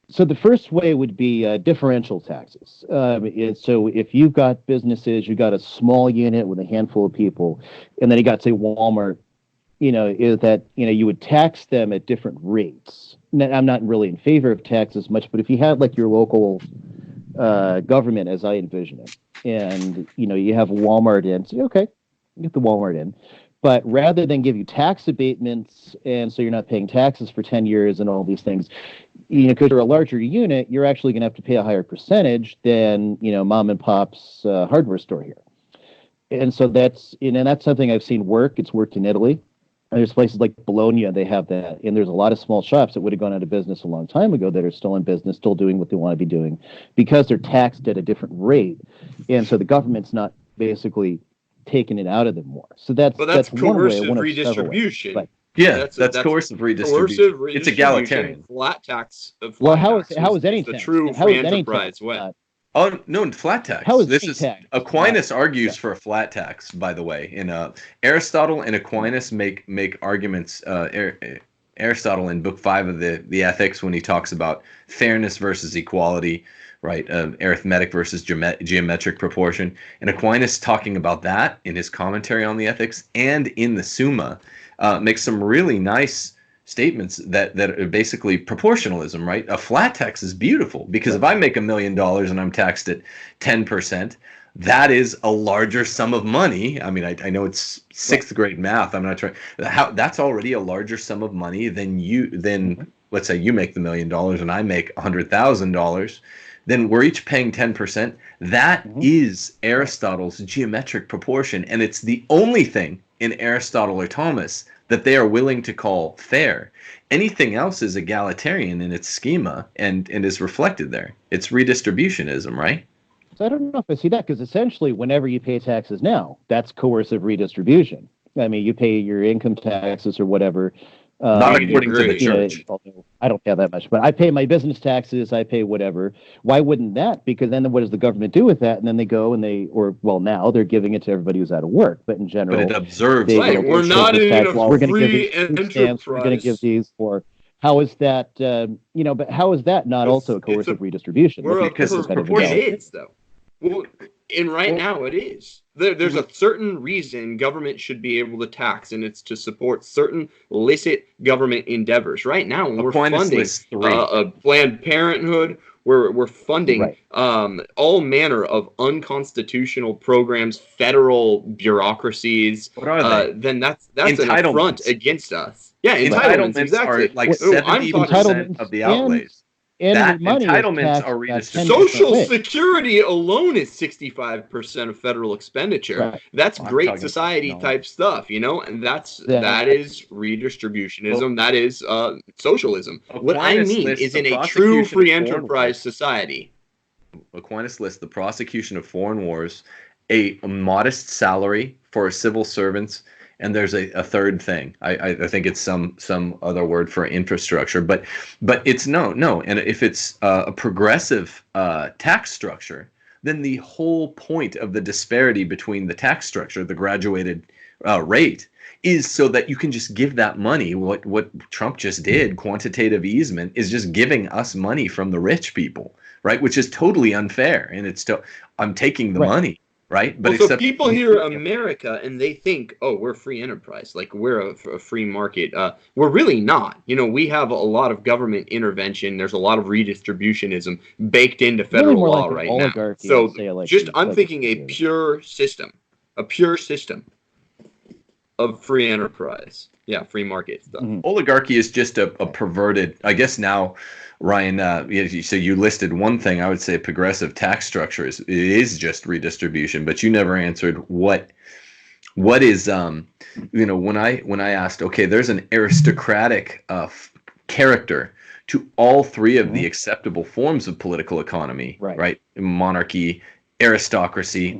So the first way would be differential taxes. So if you've got businesses, you've got a small unit with a handful of people, and then you got, say, Walmart, is that, you would tax them at different rates. Now, I'm not really in favor of taxes much, but if you had like your local government, as I envision it, and, you have Walmart in, so okay, get the Walmart in. But rather than give you tax abatements, and so you're not paying taxes for 10 years and all these things, because you're a larger unit, you're actually going to have to pay a higher percentage than, mom and pop's hardware store here. And so that's something I've seen work. It's worked in Italy. And there's places like Bologna, they have that. And there's a lot of small shops that would have gone out of business a long time ago that are still in business, still doing what they want to be doing, because they're taxed at a different rate. And so the government's not basically taking it out of them more. So that's one way. Coercive redistribution. Right. Yeah, that's coercive redistribution. It's egalitarian. Flat tax. How is anything the true free enterprise way? Oh no, flat tax. How is this is tax? Aquinas argues for a flat tax, by the way. In Aristotle and Aquinas make arguments. Aristotle in Book 5 of the Ethics, when he talks about fairness versus equality, right? Arithmetic versus geometric proportion, and Aquinas talking about that in his commentary on the Ethics and in the Summa makes some really nice statements that are basically proportionalism, right? A flat tax is beautiful because if I make $1 million and I'm taxed at 10%, that is a larger sum of money. I mean, I know it's sixth grade math. I'm not trying. That's already a larger sum of money than let's say you make the $1 million and I make $100,000. then we're each paying 10%. That is Aristotle's geometric proportion, and it's the only thing in Aristotle or Thomas that they are willing to call fair. Anything else is egalitarian in its schema and is reflected there. It's redistributionism, right? So I don't know if I see that, because essentially whenever you pay taxes now, that's coercive redistribution. I mean, you pay your income taxes or whatever. Not according to the church. Although I don't have that much, but I pay my business taxes, I pay whatever. Why wouldn't that? Because then what does the government do with that? And then they go and now they're giving it to everybody who's out of work. But in general, but it observes. Right, we're not in a free enterprise. We're going to give these for. How is that? But how is that not also a coercive redistribution? Because it's proportional. It is, though. Well, now it is. There's a certain reason government should be able to tax, and it's to support certain licit government endeavors. Right now, we're funding Planned Parenthood. We're funding all manner of unconstitutional programs, federal bureaucracies. What are they? Then that's an affront against us. Yeah, entitlements exactly. Are like 70% of the outlays. And entitlements are redistributed. Social Security alone is 65% of federal expenditure. Right. That's Great Society type stuff, and that is redistributionism. That is socialism. What I mean is in a true free enterprise society. Aquinas lists the prosecution of foreign wars, a modest salary for civil servants, and there's a third thing. I think it's some other word for infrastructure, but it's no. And if it's a progressive tax structure, then the whole point of the disparity between the tax structure, the graduated rate, is so that you can just give that money. What Trump just did, quantitative easement, is just giving us money from the rich people, right? Which is totally unfair, and it's I'm taking the money. Right, but so people hear America and they think, "Oh, we're free enterprise, like we're a free market." We're really not. We have a lot of government intervention. There's a lot of redistributionism baked into federal law right now. So, I'm thinking a pure system of free enterprise. Yeah, free market stuff. Oligarchy is just a perverted. I guess now, Ryan, so you listed one thing. I would say progressive tax structure is just redistribution, but you never answered what is when I asked, okay, there's an aristocratic character to all three of the acceptable forms of political economy, right? Monarchy, aristocracy,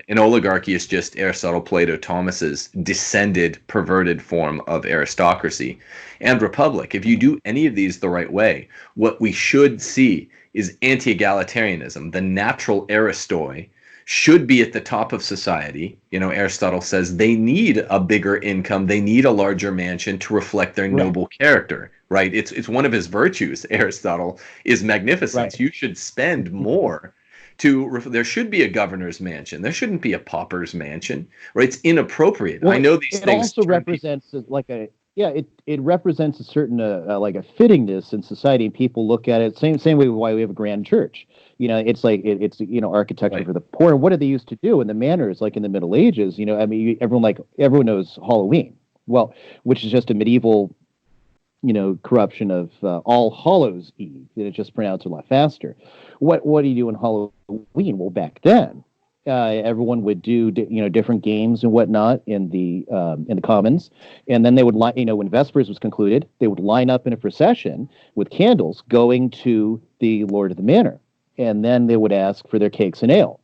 and oligarchy is just Aristotle, Plato, Thomas's descended, perverted form of aristocracy. And republic, if you do any of these the right way, what we should see is anti-egalitarianism. The natural aristoi should be at the top of society. Aristotle says they need a bigger income, they need a larger mansion to reflect their noble character, right? It's one of his virtues, Aristotle, is magnificence. You should spend more. There should be a governor's mansion. There shouldn't be a pauper's mansion, right? It's inappropriate. I know these things. It also represents it represents a certain like a fittingness in society. People look at it same way why we have a grand church. It's like it's architecture for the poor. What did they used to do in the manners like in the Middle Ages? Everyone knows Halloween, which is just a medieval corruption of All Hallows Eve. It's just pronounced a lot faster. What do you do on Halloween? Well, back then, everyone would do different games and whatnot in the commons, and then they would when Vespers was concluded, they would line up in a procession with candles going to the Lord of the Manor, and then they would ask for their cakes and ale,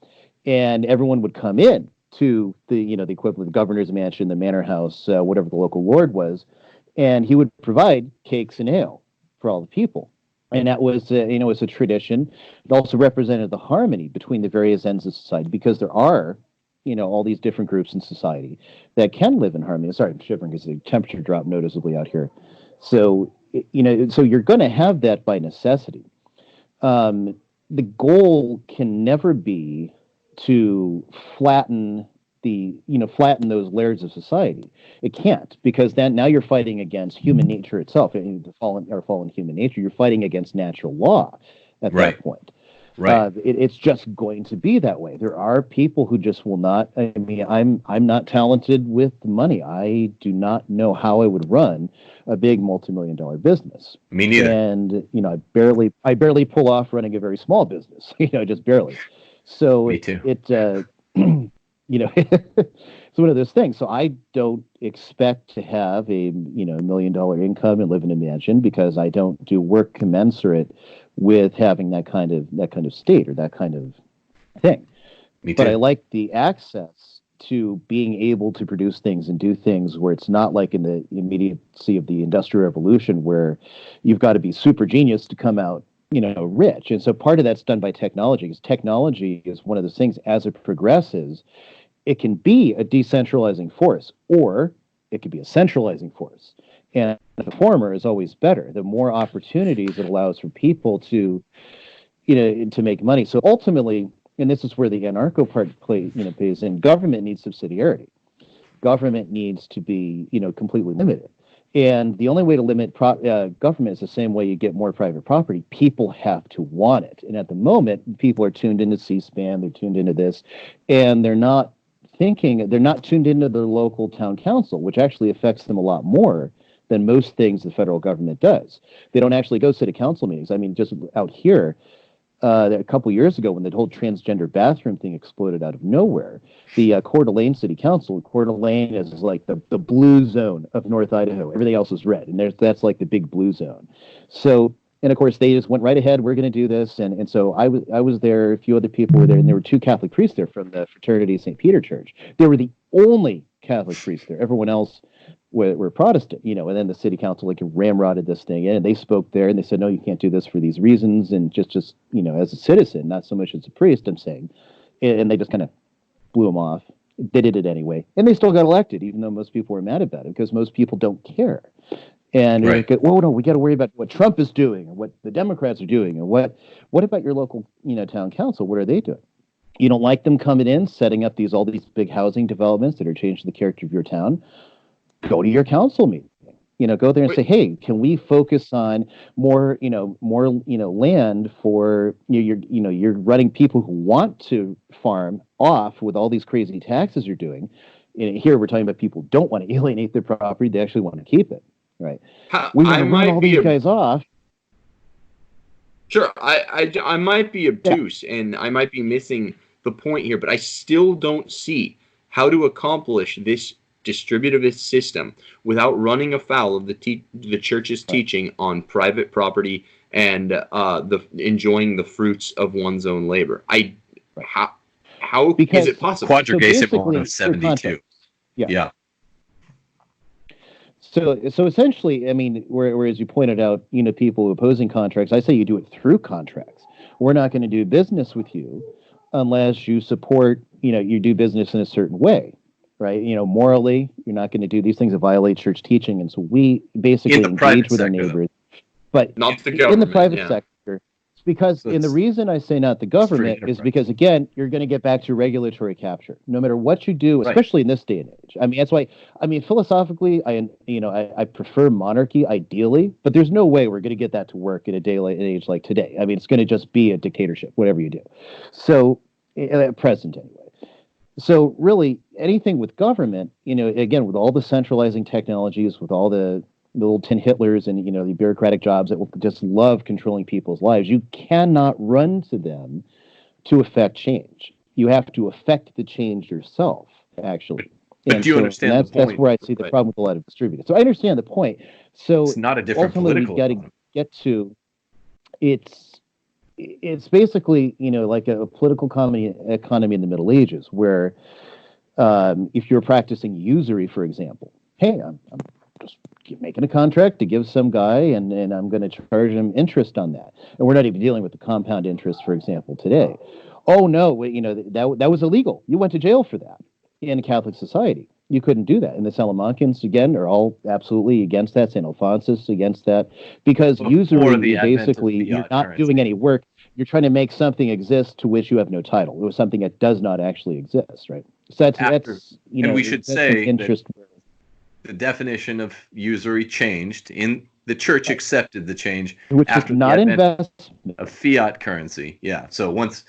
and everyone would come in to the the equivalent of the governor's mansion, the manor house, whatever the local lord was, and he would provide cakes and ale for all the people. And that was, it's a tradition. It also represented the harmony between the various ends of society, because there are, all these different groups in society that can live in harmony. Sorry, I'm shivering because the temperature dropped noticeably out here. So, so you're going to have that by necessity. The goal can never be to flatten those layers of society. It can't, because then now you're fighting against human nature itself, the fallen human nature. You're fighting against natural law at that point. Right. It's just going to be that way. There are people who just will not. I mean, I'm not talented with money. I do not know how I would run a big multi-million-dollar business. Me neither. And I barely pull off running a very small business. Just barely. So Me too. It's one of those things. So I don't expect to have a $1 million income and live in a mansion, because I don't do work commensurate with having that kind of state or that kind of thing. Me too. But I like the access to being able to produce things and do things where it's not like in the immediacy of the Industrial Revolution, where you've got to be super genius to come out rich. And so part of that's done by technology, because technology is one of those things, as it progresses, it can be a decentralizing force, or it could be a centralizing force. And the former is always better. The more opportunities it allows for people to make money. So ultimately, and this is where the anarcho part plays in, government needs subsidiarity. Government needs to be, completely limited. And the only way to limit government is the same way you get more private property. People have to want it. And at the moment, people are tuned into C-SPAN, they're tuned into this, and they're not tuned into their local town council, which actually affects them a lot more than most things the federal government does. They don't actually go to city council meetings. I mean, just out here, a couple years ago, when the whole transgender bathroom thing exploded out of nowhere, the Coeur d'Alene City Council, Coeur d'Alene is like the blue zone of North Idaho. Everything else is red, and that's like the big blue zone. So, and of course, they just went right ahead. We're going to do this, and so I was there. A few other people were there, and there were 2 Catholic priests there from the Fraternity St. Peter Church. They were the only Catholic priests there. Everyone else were Protestant, and then the city council ramrodded this thing in, and they spoke there, and they said, no, you can't do this for these reasons, and just as a citizen, not so much as a priest, I'm saying, and they just kind of blew them off. They did it anyway, and they still got elected, even though most people were mad about it, because most people don't care. And right. Well, no, we got to worry about what Trump is doing, and what the Democrats are doing, and what about your local, town council? What are they doing? You don't like them coming in, setting up all these big housing developments that are changing the character of your town? Go to your council meeting. Go there and say, hey, can we focus on more land for you're running people who want to farm off with all these crazy taxes you're doing. And here we're talking about people who don't want to alienate their property; they actually want to keep it. Right? We're going to run all these guys off. Sure, I might be obtuse, and I might be missing the point here, but I still don't see how to accomplish this distributivist system without running afoul of the church's teaching on private property and enjoying the fruits of one's own labor. How is it possible? Quadragesimal of 72. Yeah. So essentially, I mean, whereas you pointed out, people opposing contracts, I say you do it through contracts. We're not going to do business with you unless you support, you do business in a certain way. Right, morally, you're not going to do these things that violate church teaching, and so we basically engage with our neighbors, but not the government, in the private sector. Because, and the reason I say not the government is because, again, you're going to get back to regulatory capture, no matter what you do, especially in this day and age. I mean, that's why. I mean, philosophically, I prefer monarchy ideally, but there's no way we're going to get that to work in a day and age like today. I mean, it's going to just be a dictatorship, whatever you do. So, at present anyway. So really, anything with government, again, with all the centralizing technologies, with all the little tin Hitlers and, the bureaucratic jobs that will just love controlling people's lives, you cannot run to them to affect change. You have to affect the change yourself, actually. But do you understand the point? That's where I see the problem with a lot of distributors. So I understand the point. So it's not a different political. We've got to get to it's basically, like a political economy in the Middle Ages, where if you're practicing usury, for example, hey, I'm just making a contract to give some guy, and I'm going to charge him interest on that. And we're not even dealing with the compound interest, for example, today. Oh, no, that was illegal. You went to jail for that in a Catholic society. You couldn't do that. And the Salamancans, again, are all absolutely against that. St. Alphonsus against that. Because usury, basically, you're not doing any work. You're trying to make something exist to which you have no title. It was something that does not actually exist, right? So that's and we should say that the definition of usury changed in the church accepted the change which is after the not advent investment. of fiat currency. Yeah. So once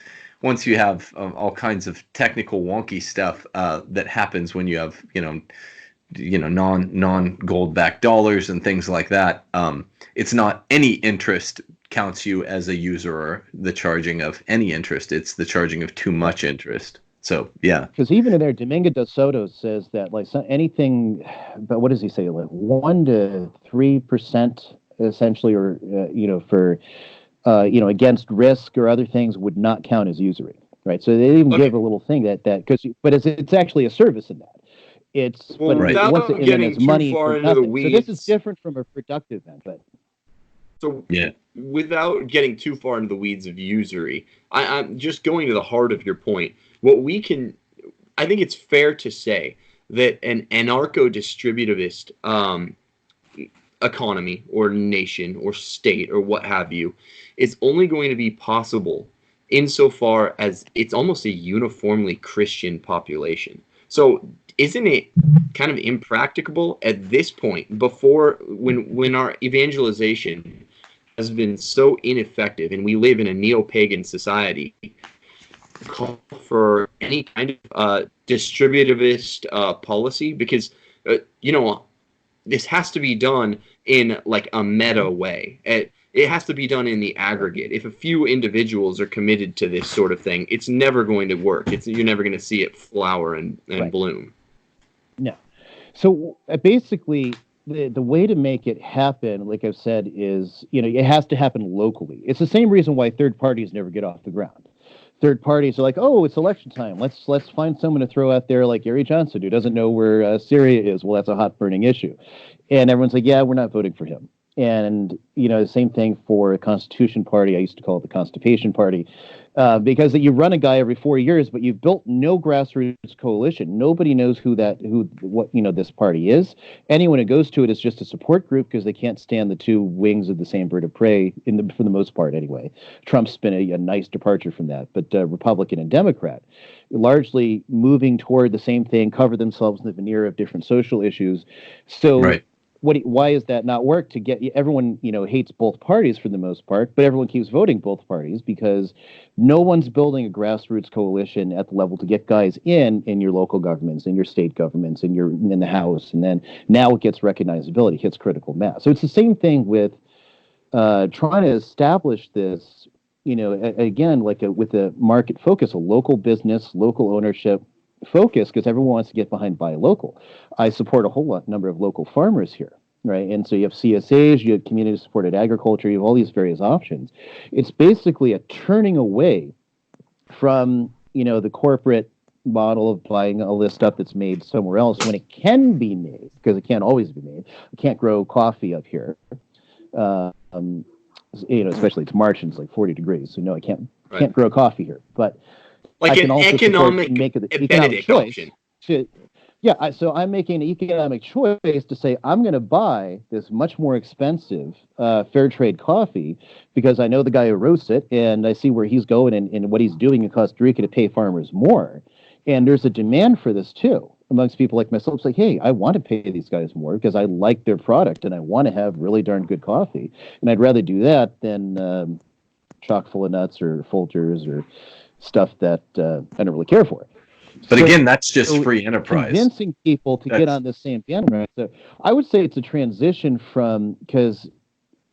you have all kinds of technical wonky stuff that happens when you have non gold backed dollars and things like that, it's not any interest counts you as a user or the charging of any interest. It's the charging of too much interest. So yeah, because even in there, Domingo de Soto says that like anything, but what does he say? Like 1 to 3% essentially, or for against risk or other things would not count as usury, right? So they even give a little thing that because, but it's actually a service in that. It's well, but without once it, getting it's too money far for into the nothing. weeds. So this is different from a productive end, but. So yeah. Without getting too far into the weeds of usury, I'm just going to the heart of your point. I think it's fair to say that an anarcho-distributivist economy or nation or state or what have you is only going to be possible insofar as it's almost a uniformly Christian population. So isn't it kind of impracticable at this point, when our evangelization has been so ineffective and we live in a neo-pagan society, call for any kind of distributivist policy? Because this has to be done in like a meta way. It has to be done in the aggregate. If a few individuals are committed to this sort of thing, it's never going to work. You're never going to see it flower and Right. bloom. No. So basically, the way to make it happen, like I've said, is it has to happen locally. It's the same reason why third parties never get off the ground. Third parties are like, oh, it's election time. Let's find someone to throw out there like Gary Johnson, who doesn't know where Syria is. Well, that's a hot burning issue, and everyone's like, yeah, we're not voting for him. And the same thing for a Constitution Party. I used to call it the Constipation Party, because you run a guy every 4 years, but you've built no grassroots coalition. Nobody knows what this party is. Anyone who goes to it is just a support group because they can't stand the two wings of the same bird of prey for the most part anyway. Trump's been a nice departure from that, but Republican and Democrat largely moving toward the same thing, cover themselves in the veneer of different social issues. So. Right. Why is that not work? To get everyone, hates both parties for the most part, but everyone keeps voting both parties because no one's building a grassroots coalition at the level to get guys in your local governments, in your state governments, in the House, and then now it gets recognizability, hits critical mass. So it's the same thing with trying to establish this, again, with a market focus, a local business, local ownership focus, because everyone wants to get behind buy local. I support a whole number of local farmers here, right? And so you have CSAs, you have community supported agriculture, you have all these various options. It's basically a turning away from the corporate model of buying all this stuff that's made somewhere else when it can be made, because it can't always be made. We can't grow coffee up here, especially it's March and it's like 40 degrees, so no, I can't grow coffee here, but like I can an also economic economic choice option. So I'm making an economic choice to say I'm going to buy this much more expensive fair trade coffee because I know the guy who roasts it and I see where he's going and what he's doing in Costa Rica to pay farmers more. And there's a demand for this too amongst people like myself. It's like, hey, I want to pay these guys more because I like their product and I want to have really darn good coffee. And I'd rather do that than chock full of nuts or Folgers or stuff that I don't really care for. But again, that's just free enterprise. Convincing people to get on the same bandwagon. So I would say it's a transition because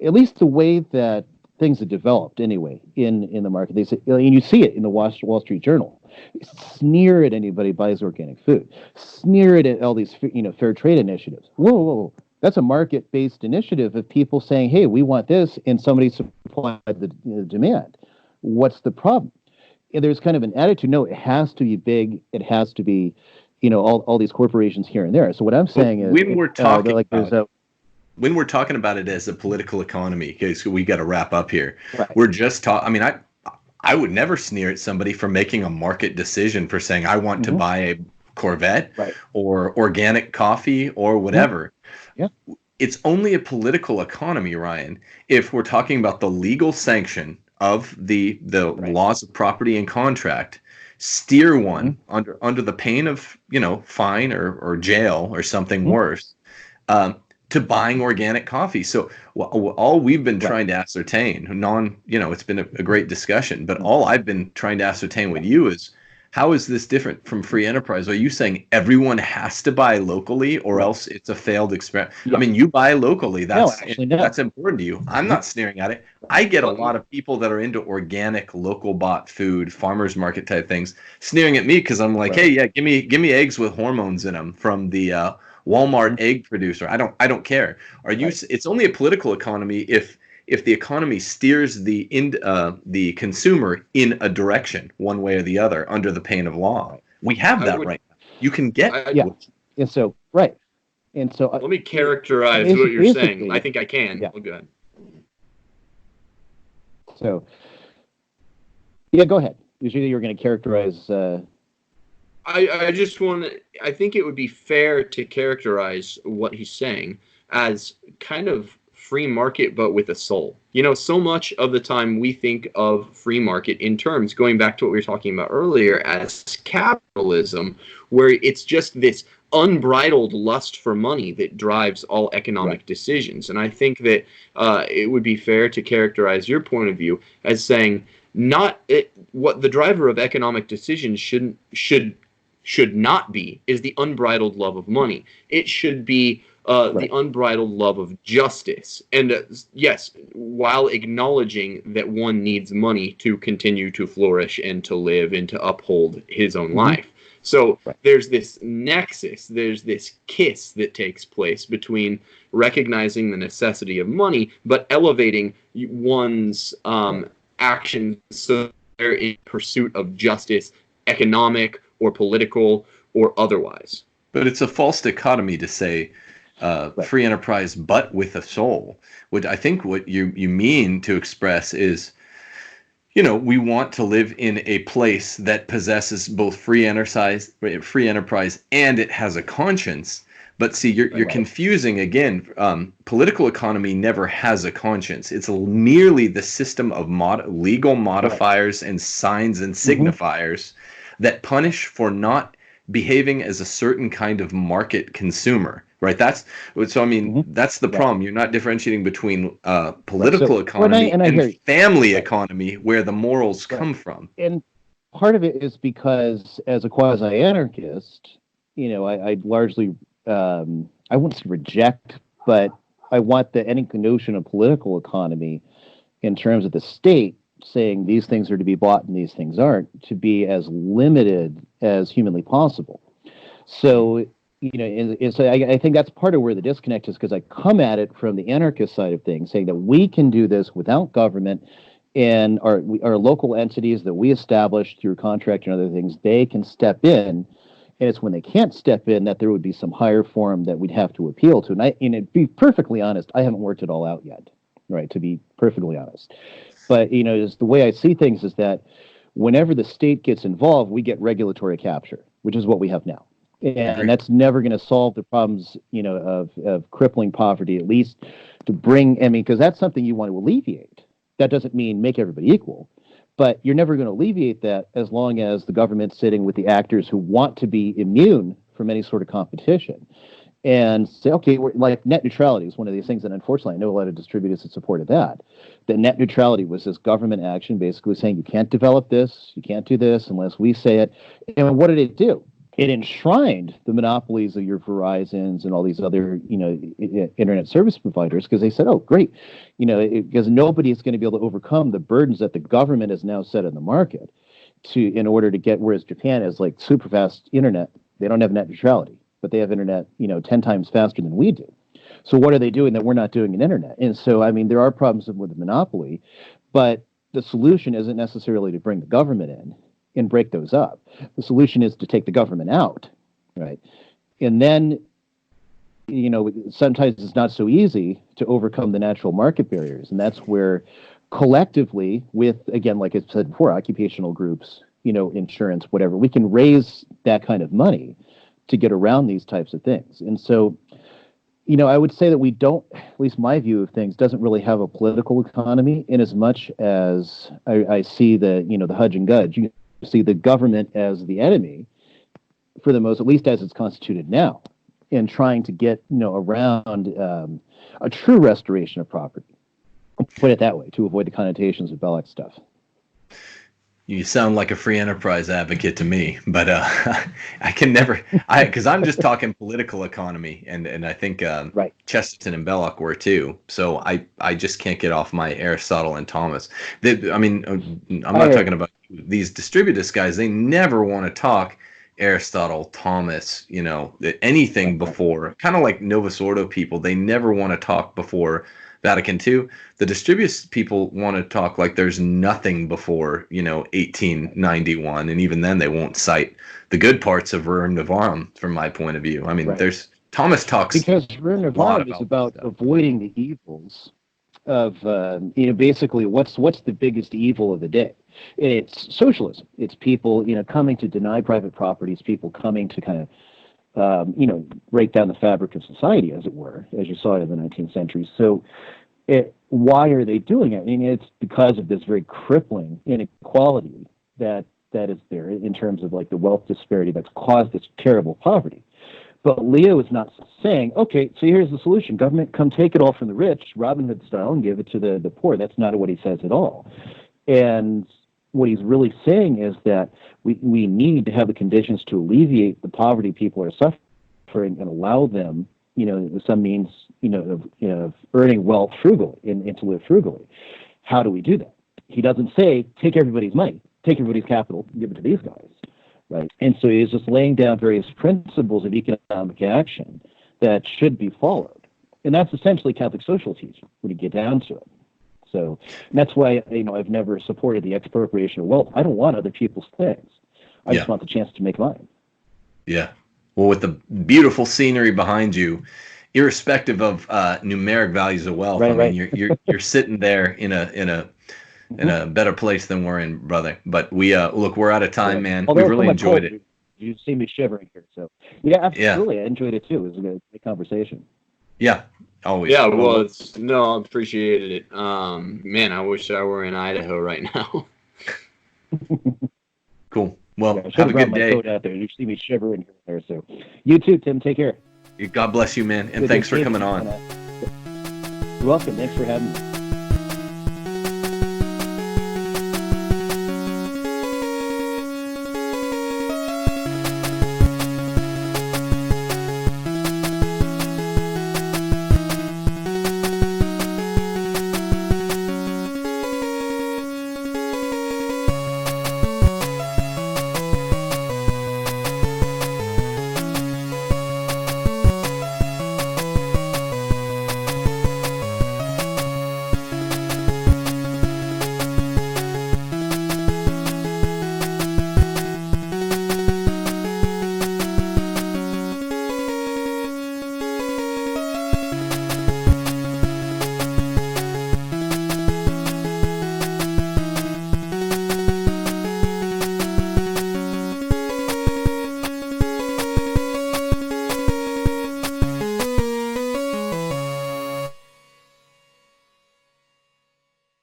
at least the way that things have developed anyway in the market, they say, and you see it in the Wall Street Journal. Sneer at anybody who buys organic food. Sneer at all these fair trade initiatives. Whoa. That's a market-based initiative of people saying, hey, we want this, and somebody supplied the demand. What's the problem? There's kind of an attitude, no, it has to be big. It has to be, all these corporations here and there. So what I'm saying is, when we're talking when we're talking about it as a political economy, because we got to wrap up here. Right. We're just talking. I mean, I would never sneer at somebody for making a market decision for saying I want to buy a Corvette or organic coffee or whatever. Yeah. It's only a political economy, Ryan, if we're talking about the legal sanction of the laws of property and contract, steer one under the pain of fine or jail or something worse, to buying organic coffee. So all we've been trying to ascertain, it's been a great discussion, but all I've been trying to ascertain with you is, how is this different from free enterprise? Are you saying everyone has to buy locally or else it's a failed experiment? Yeah. I mean, you buy locally. That's no. that's important to you. I'm not sneering at it. I get a lot of people that are into organic, local bought food, farmers market type things, sneering at me because I'm like, hey, yeah, give me eggs with hormones in them from the Walmart egg producer. I don't care. It's only a political economy if the economy steers the consumer in a direction, one way or the other, under the pain of law. We have that right now. You can get and so let me characterize what you're saying. I think I can. Yeah. Oh, go ahead. So, yeah, go ahead. Usually you're going to characterize. I think it would be fair to characterize what he's saying as kind of free market, but with a soul. So much of the time we think of free market in terms, going back to what we were talking about earlier, as capitalism, where it's just this unbridled lust for money that drives all economic decisions. And I think that it would be fair to characterize your point of view as saying what the driver of economic decisions should not be is the unbridled love of money. It should be the unbridled love of justice. And yes, while acknowledging that one needs money to continue to flourish and to live and to uphold his own life. So there's this nexus, there's this kiss that takes place between recognizing the necessity of money, but elevating one's actions so they're in pursuit of justice, economic or political or otherwise. But it's a false dichotomy to say free enterprise, but with a soul. I think what you mean to express is, we want to live in a place that possesses both free enterprise, and it has a conscience. But see, you're confusing again. Political economy never has a conscience. It's merely the system of legal modifiers and signs and signifiers that punish for not behaving as a certain kind of market consumer. Right. That's the problem. You're not differentiating between political economy and family economy, where the morals come from. And part of it is because, as a quasi-anarchist, I largely, I wouldn't say reject, but I want any notion of political economy in terms of the state saying these things are to be bought and these things aren't, to be as limited as humanly possible. So, so I think that's part of where the disconnect is, because I come at it from the anarchist side of things, saying that we can do this without government, and our local entities that we establish through contract and other things, they can step in. And it's when they can't step in that there would be some higher form that we'd have to appeal to. And to be perfectly honest, I haven't worked it all out yet, right, to be perfectly honest. But, just the way I see things is that whenever the state gets involved, we get regulatory capture, which is what we have now. And that's never going to solve the problems, of crippling poverty, at least to bring, because that's something you want to alleviate. That doesn't mean make everybody equal, but you're never going to alleviate that as long as the government's sitting with the actors who want to be immune from any sort of competition and say, okay, like net neutrality is one of these things, and unfortunately I know a lot of distributors that supported that. That net neutrality was this government action basically saying you can't develop this, you can't do this unless we say it. And what did it do? It enshrined the monopolies of your Verizons and all these other, internet service providers, because they said, oh, great, because nobody is going to be able to overcome the burdens that the government has now set in the market in order to get, whereas Japan has like super fast internet. They don't have net neutrality, but they have internet, 10 times faster than we do. So what are they doing that we're not doing in internet? And so, there are problems with the monopoly, but the solution isn't necessarily to bring the government in and break those up. The solution is to take the government out, right? And then, sometimes it's not so easy to overcome the natural market barriers. And that's where collectively with, again, like I said before, occupational groups, insurance, whatever, we can raise that kind of money to get around these types of things. And so, I would say that we don't, at least my view of things, doesn't really have a political economy in as much as I see the Hudge and Gudge. See the government as the enemy for the most, at least as it's constituted now. in trying to get around a true restoration of property. I'll put it that way to avoid the connotations of Belloc stuff. You sound like a free enterprise advocate to me, but I can never, because I'm just talking political economy, and I think Right. Chesterton and Belloc were too. So I just can't get off my Aristotle and Thomas. I'm not talking about these distributist guys. They never want to talk Aristotle, Thomas, anything before. Kind of like Novus Ordo people. They never want to talk before Vatican II. The distributist people want to talk like there's nothing before, 1891, and even then they won't cite the good parts of Rerum Novarum from my point of view. I mean, Right. there's Thomas talks because Rerum Novarum is about avoiding the evils of basically what's the biggest evil of the day. It's socialism. It's people coming to deny private properties, people coming to kind of break down the fabric of society, as it were, as you saw it in the 19th century. So why are they doing it? I mean, it's because of this very crippling inequality that is there in terms of like the wealth disparity that's caused this terrible poverty. But Leo is not saying, okay, so here's the solution. Government, come take it all from the rich, Robin Hood style, and give it to the poor. That's not what he says at all. And what he's really saying is that we need to have the conditions to alleviate the poverty people are suffering and allow them, some means, of earning wealth frugally and to live frugally. How do we do that? He doesn't say, take everybody's money, take everybody's capital, and give it to these guys, right? And so he's just laying down various principles of economic action that should be followed. And that's essentially Catholic social teaching when you get down to it. So that's why, I've never supported the expropriation of wealth. I don't want other people's things. I just want the chance to make mine. Yeah. Well, with the beautiful scenery behind you, irrespective of numeric values of wealth, Right, mean, you're sitting there in a better place than we're in, brother. But we look, we're out of time, man. Although we really enjoyed it. You see me shivering here, so yeah, absolutely. I enjoyed it too. It was a good conversation. Yeah, always. Yeah, well, I appreciated it. Man, I wish I were in Idaho right now. Cool. Well, Yeah, have a good my day. coat out there. You see me shivering here, so you too, Tim. Take care. God bless you, man, and Good thanks to for see coming you. on. You're welcome. Thanks for having me.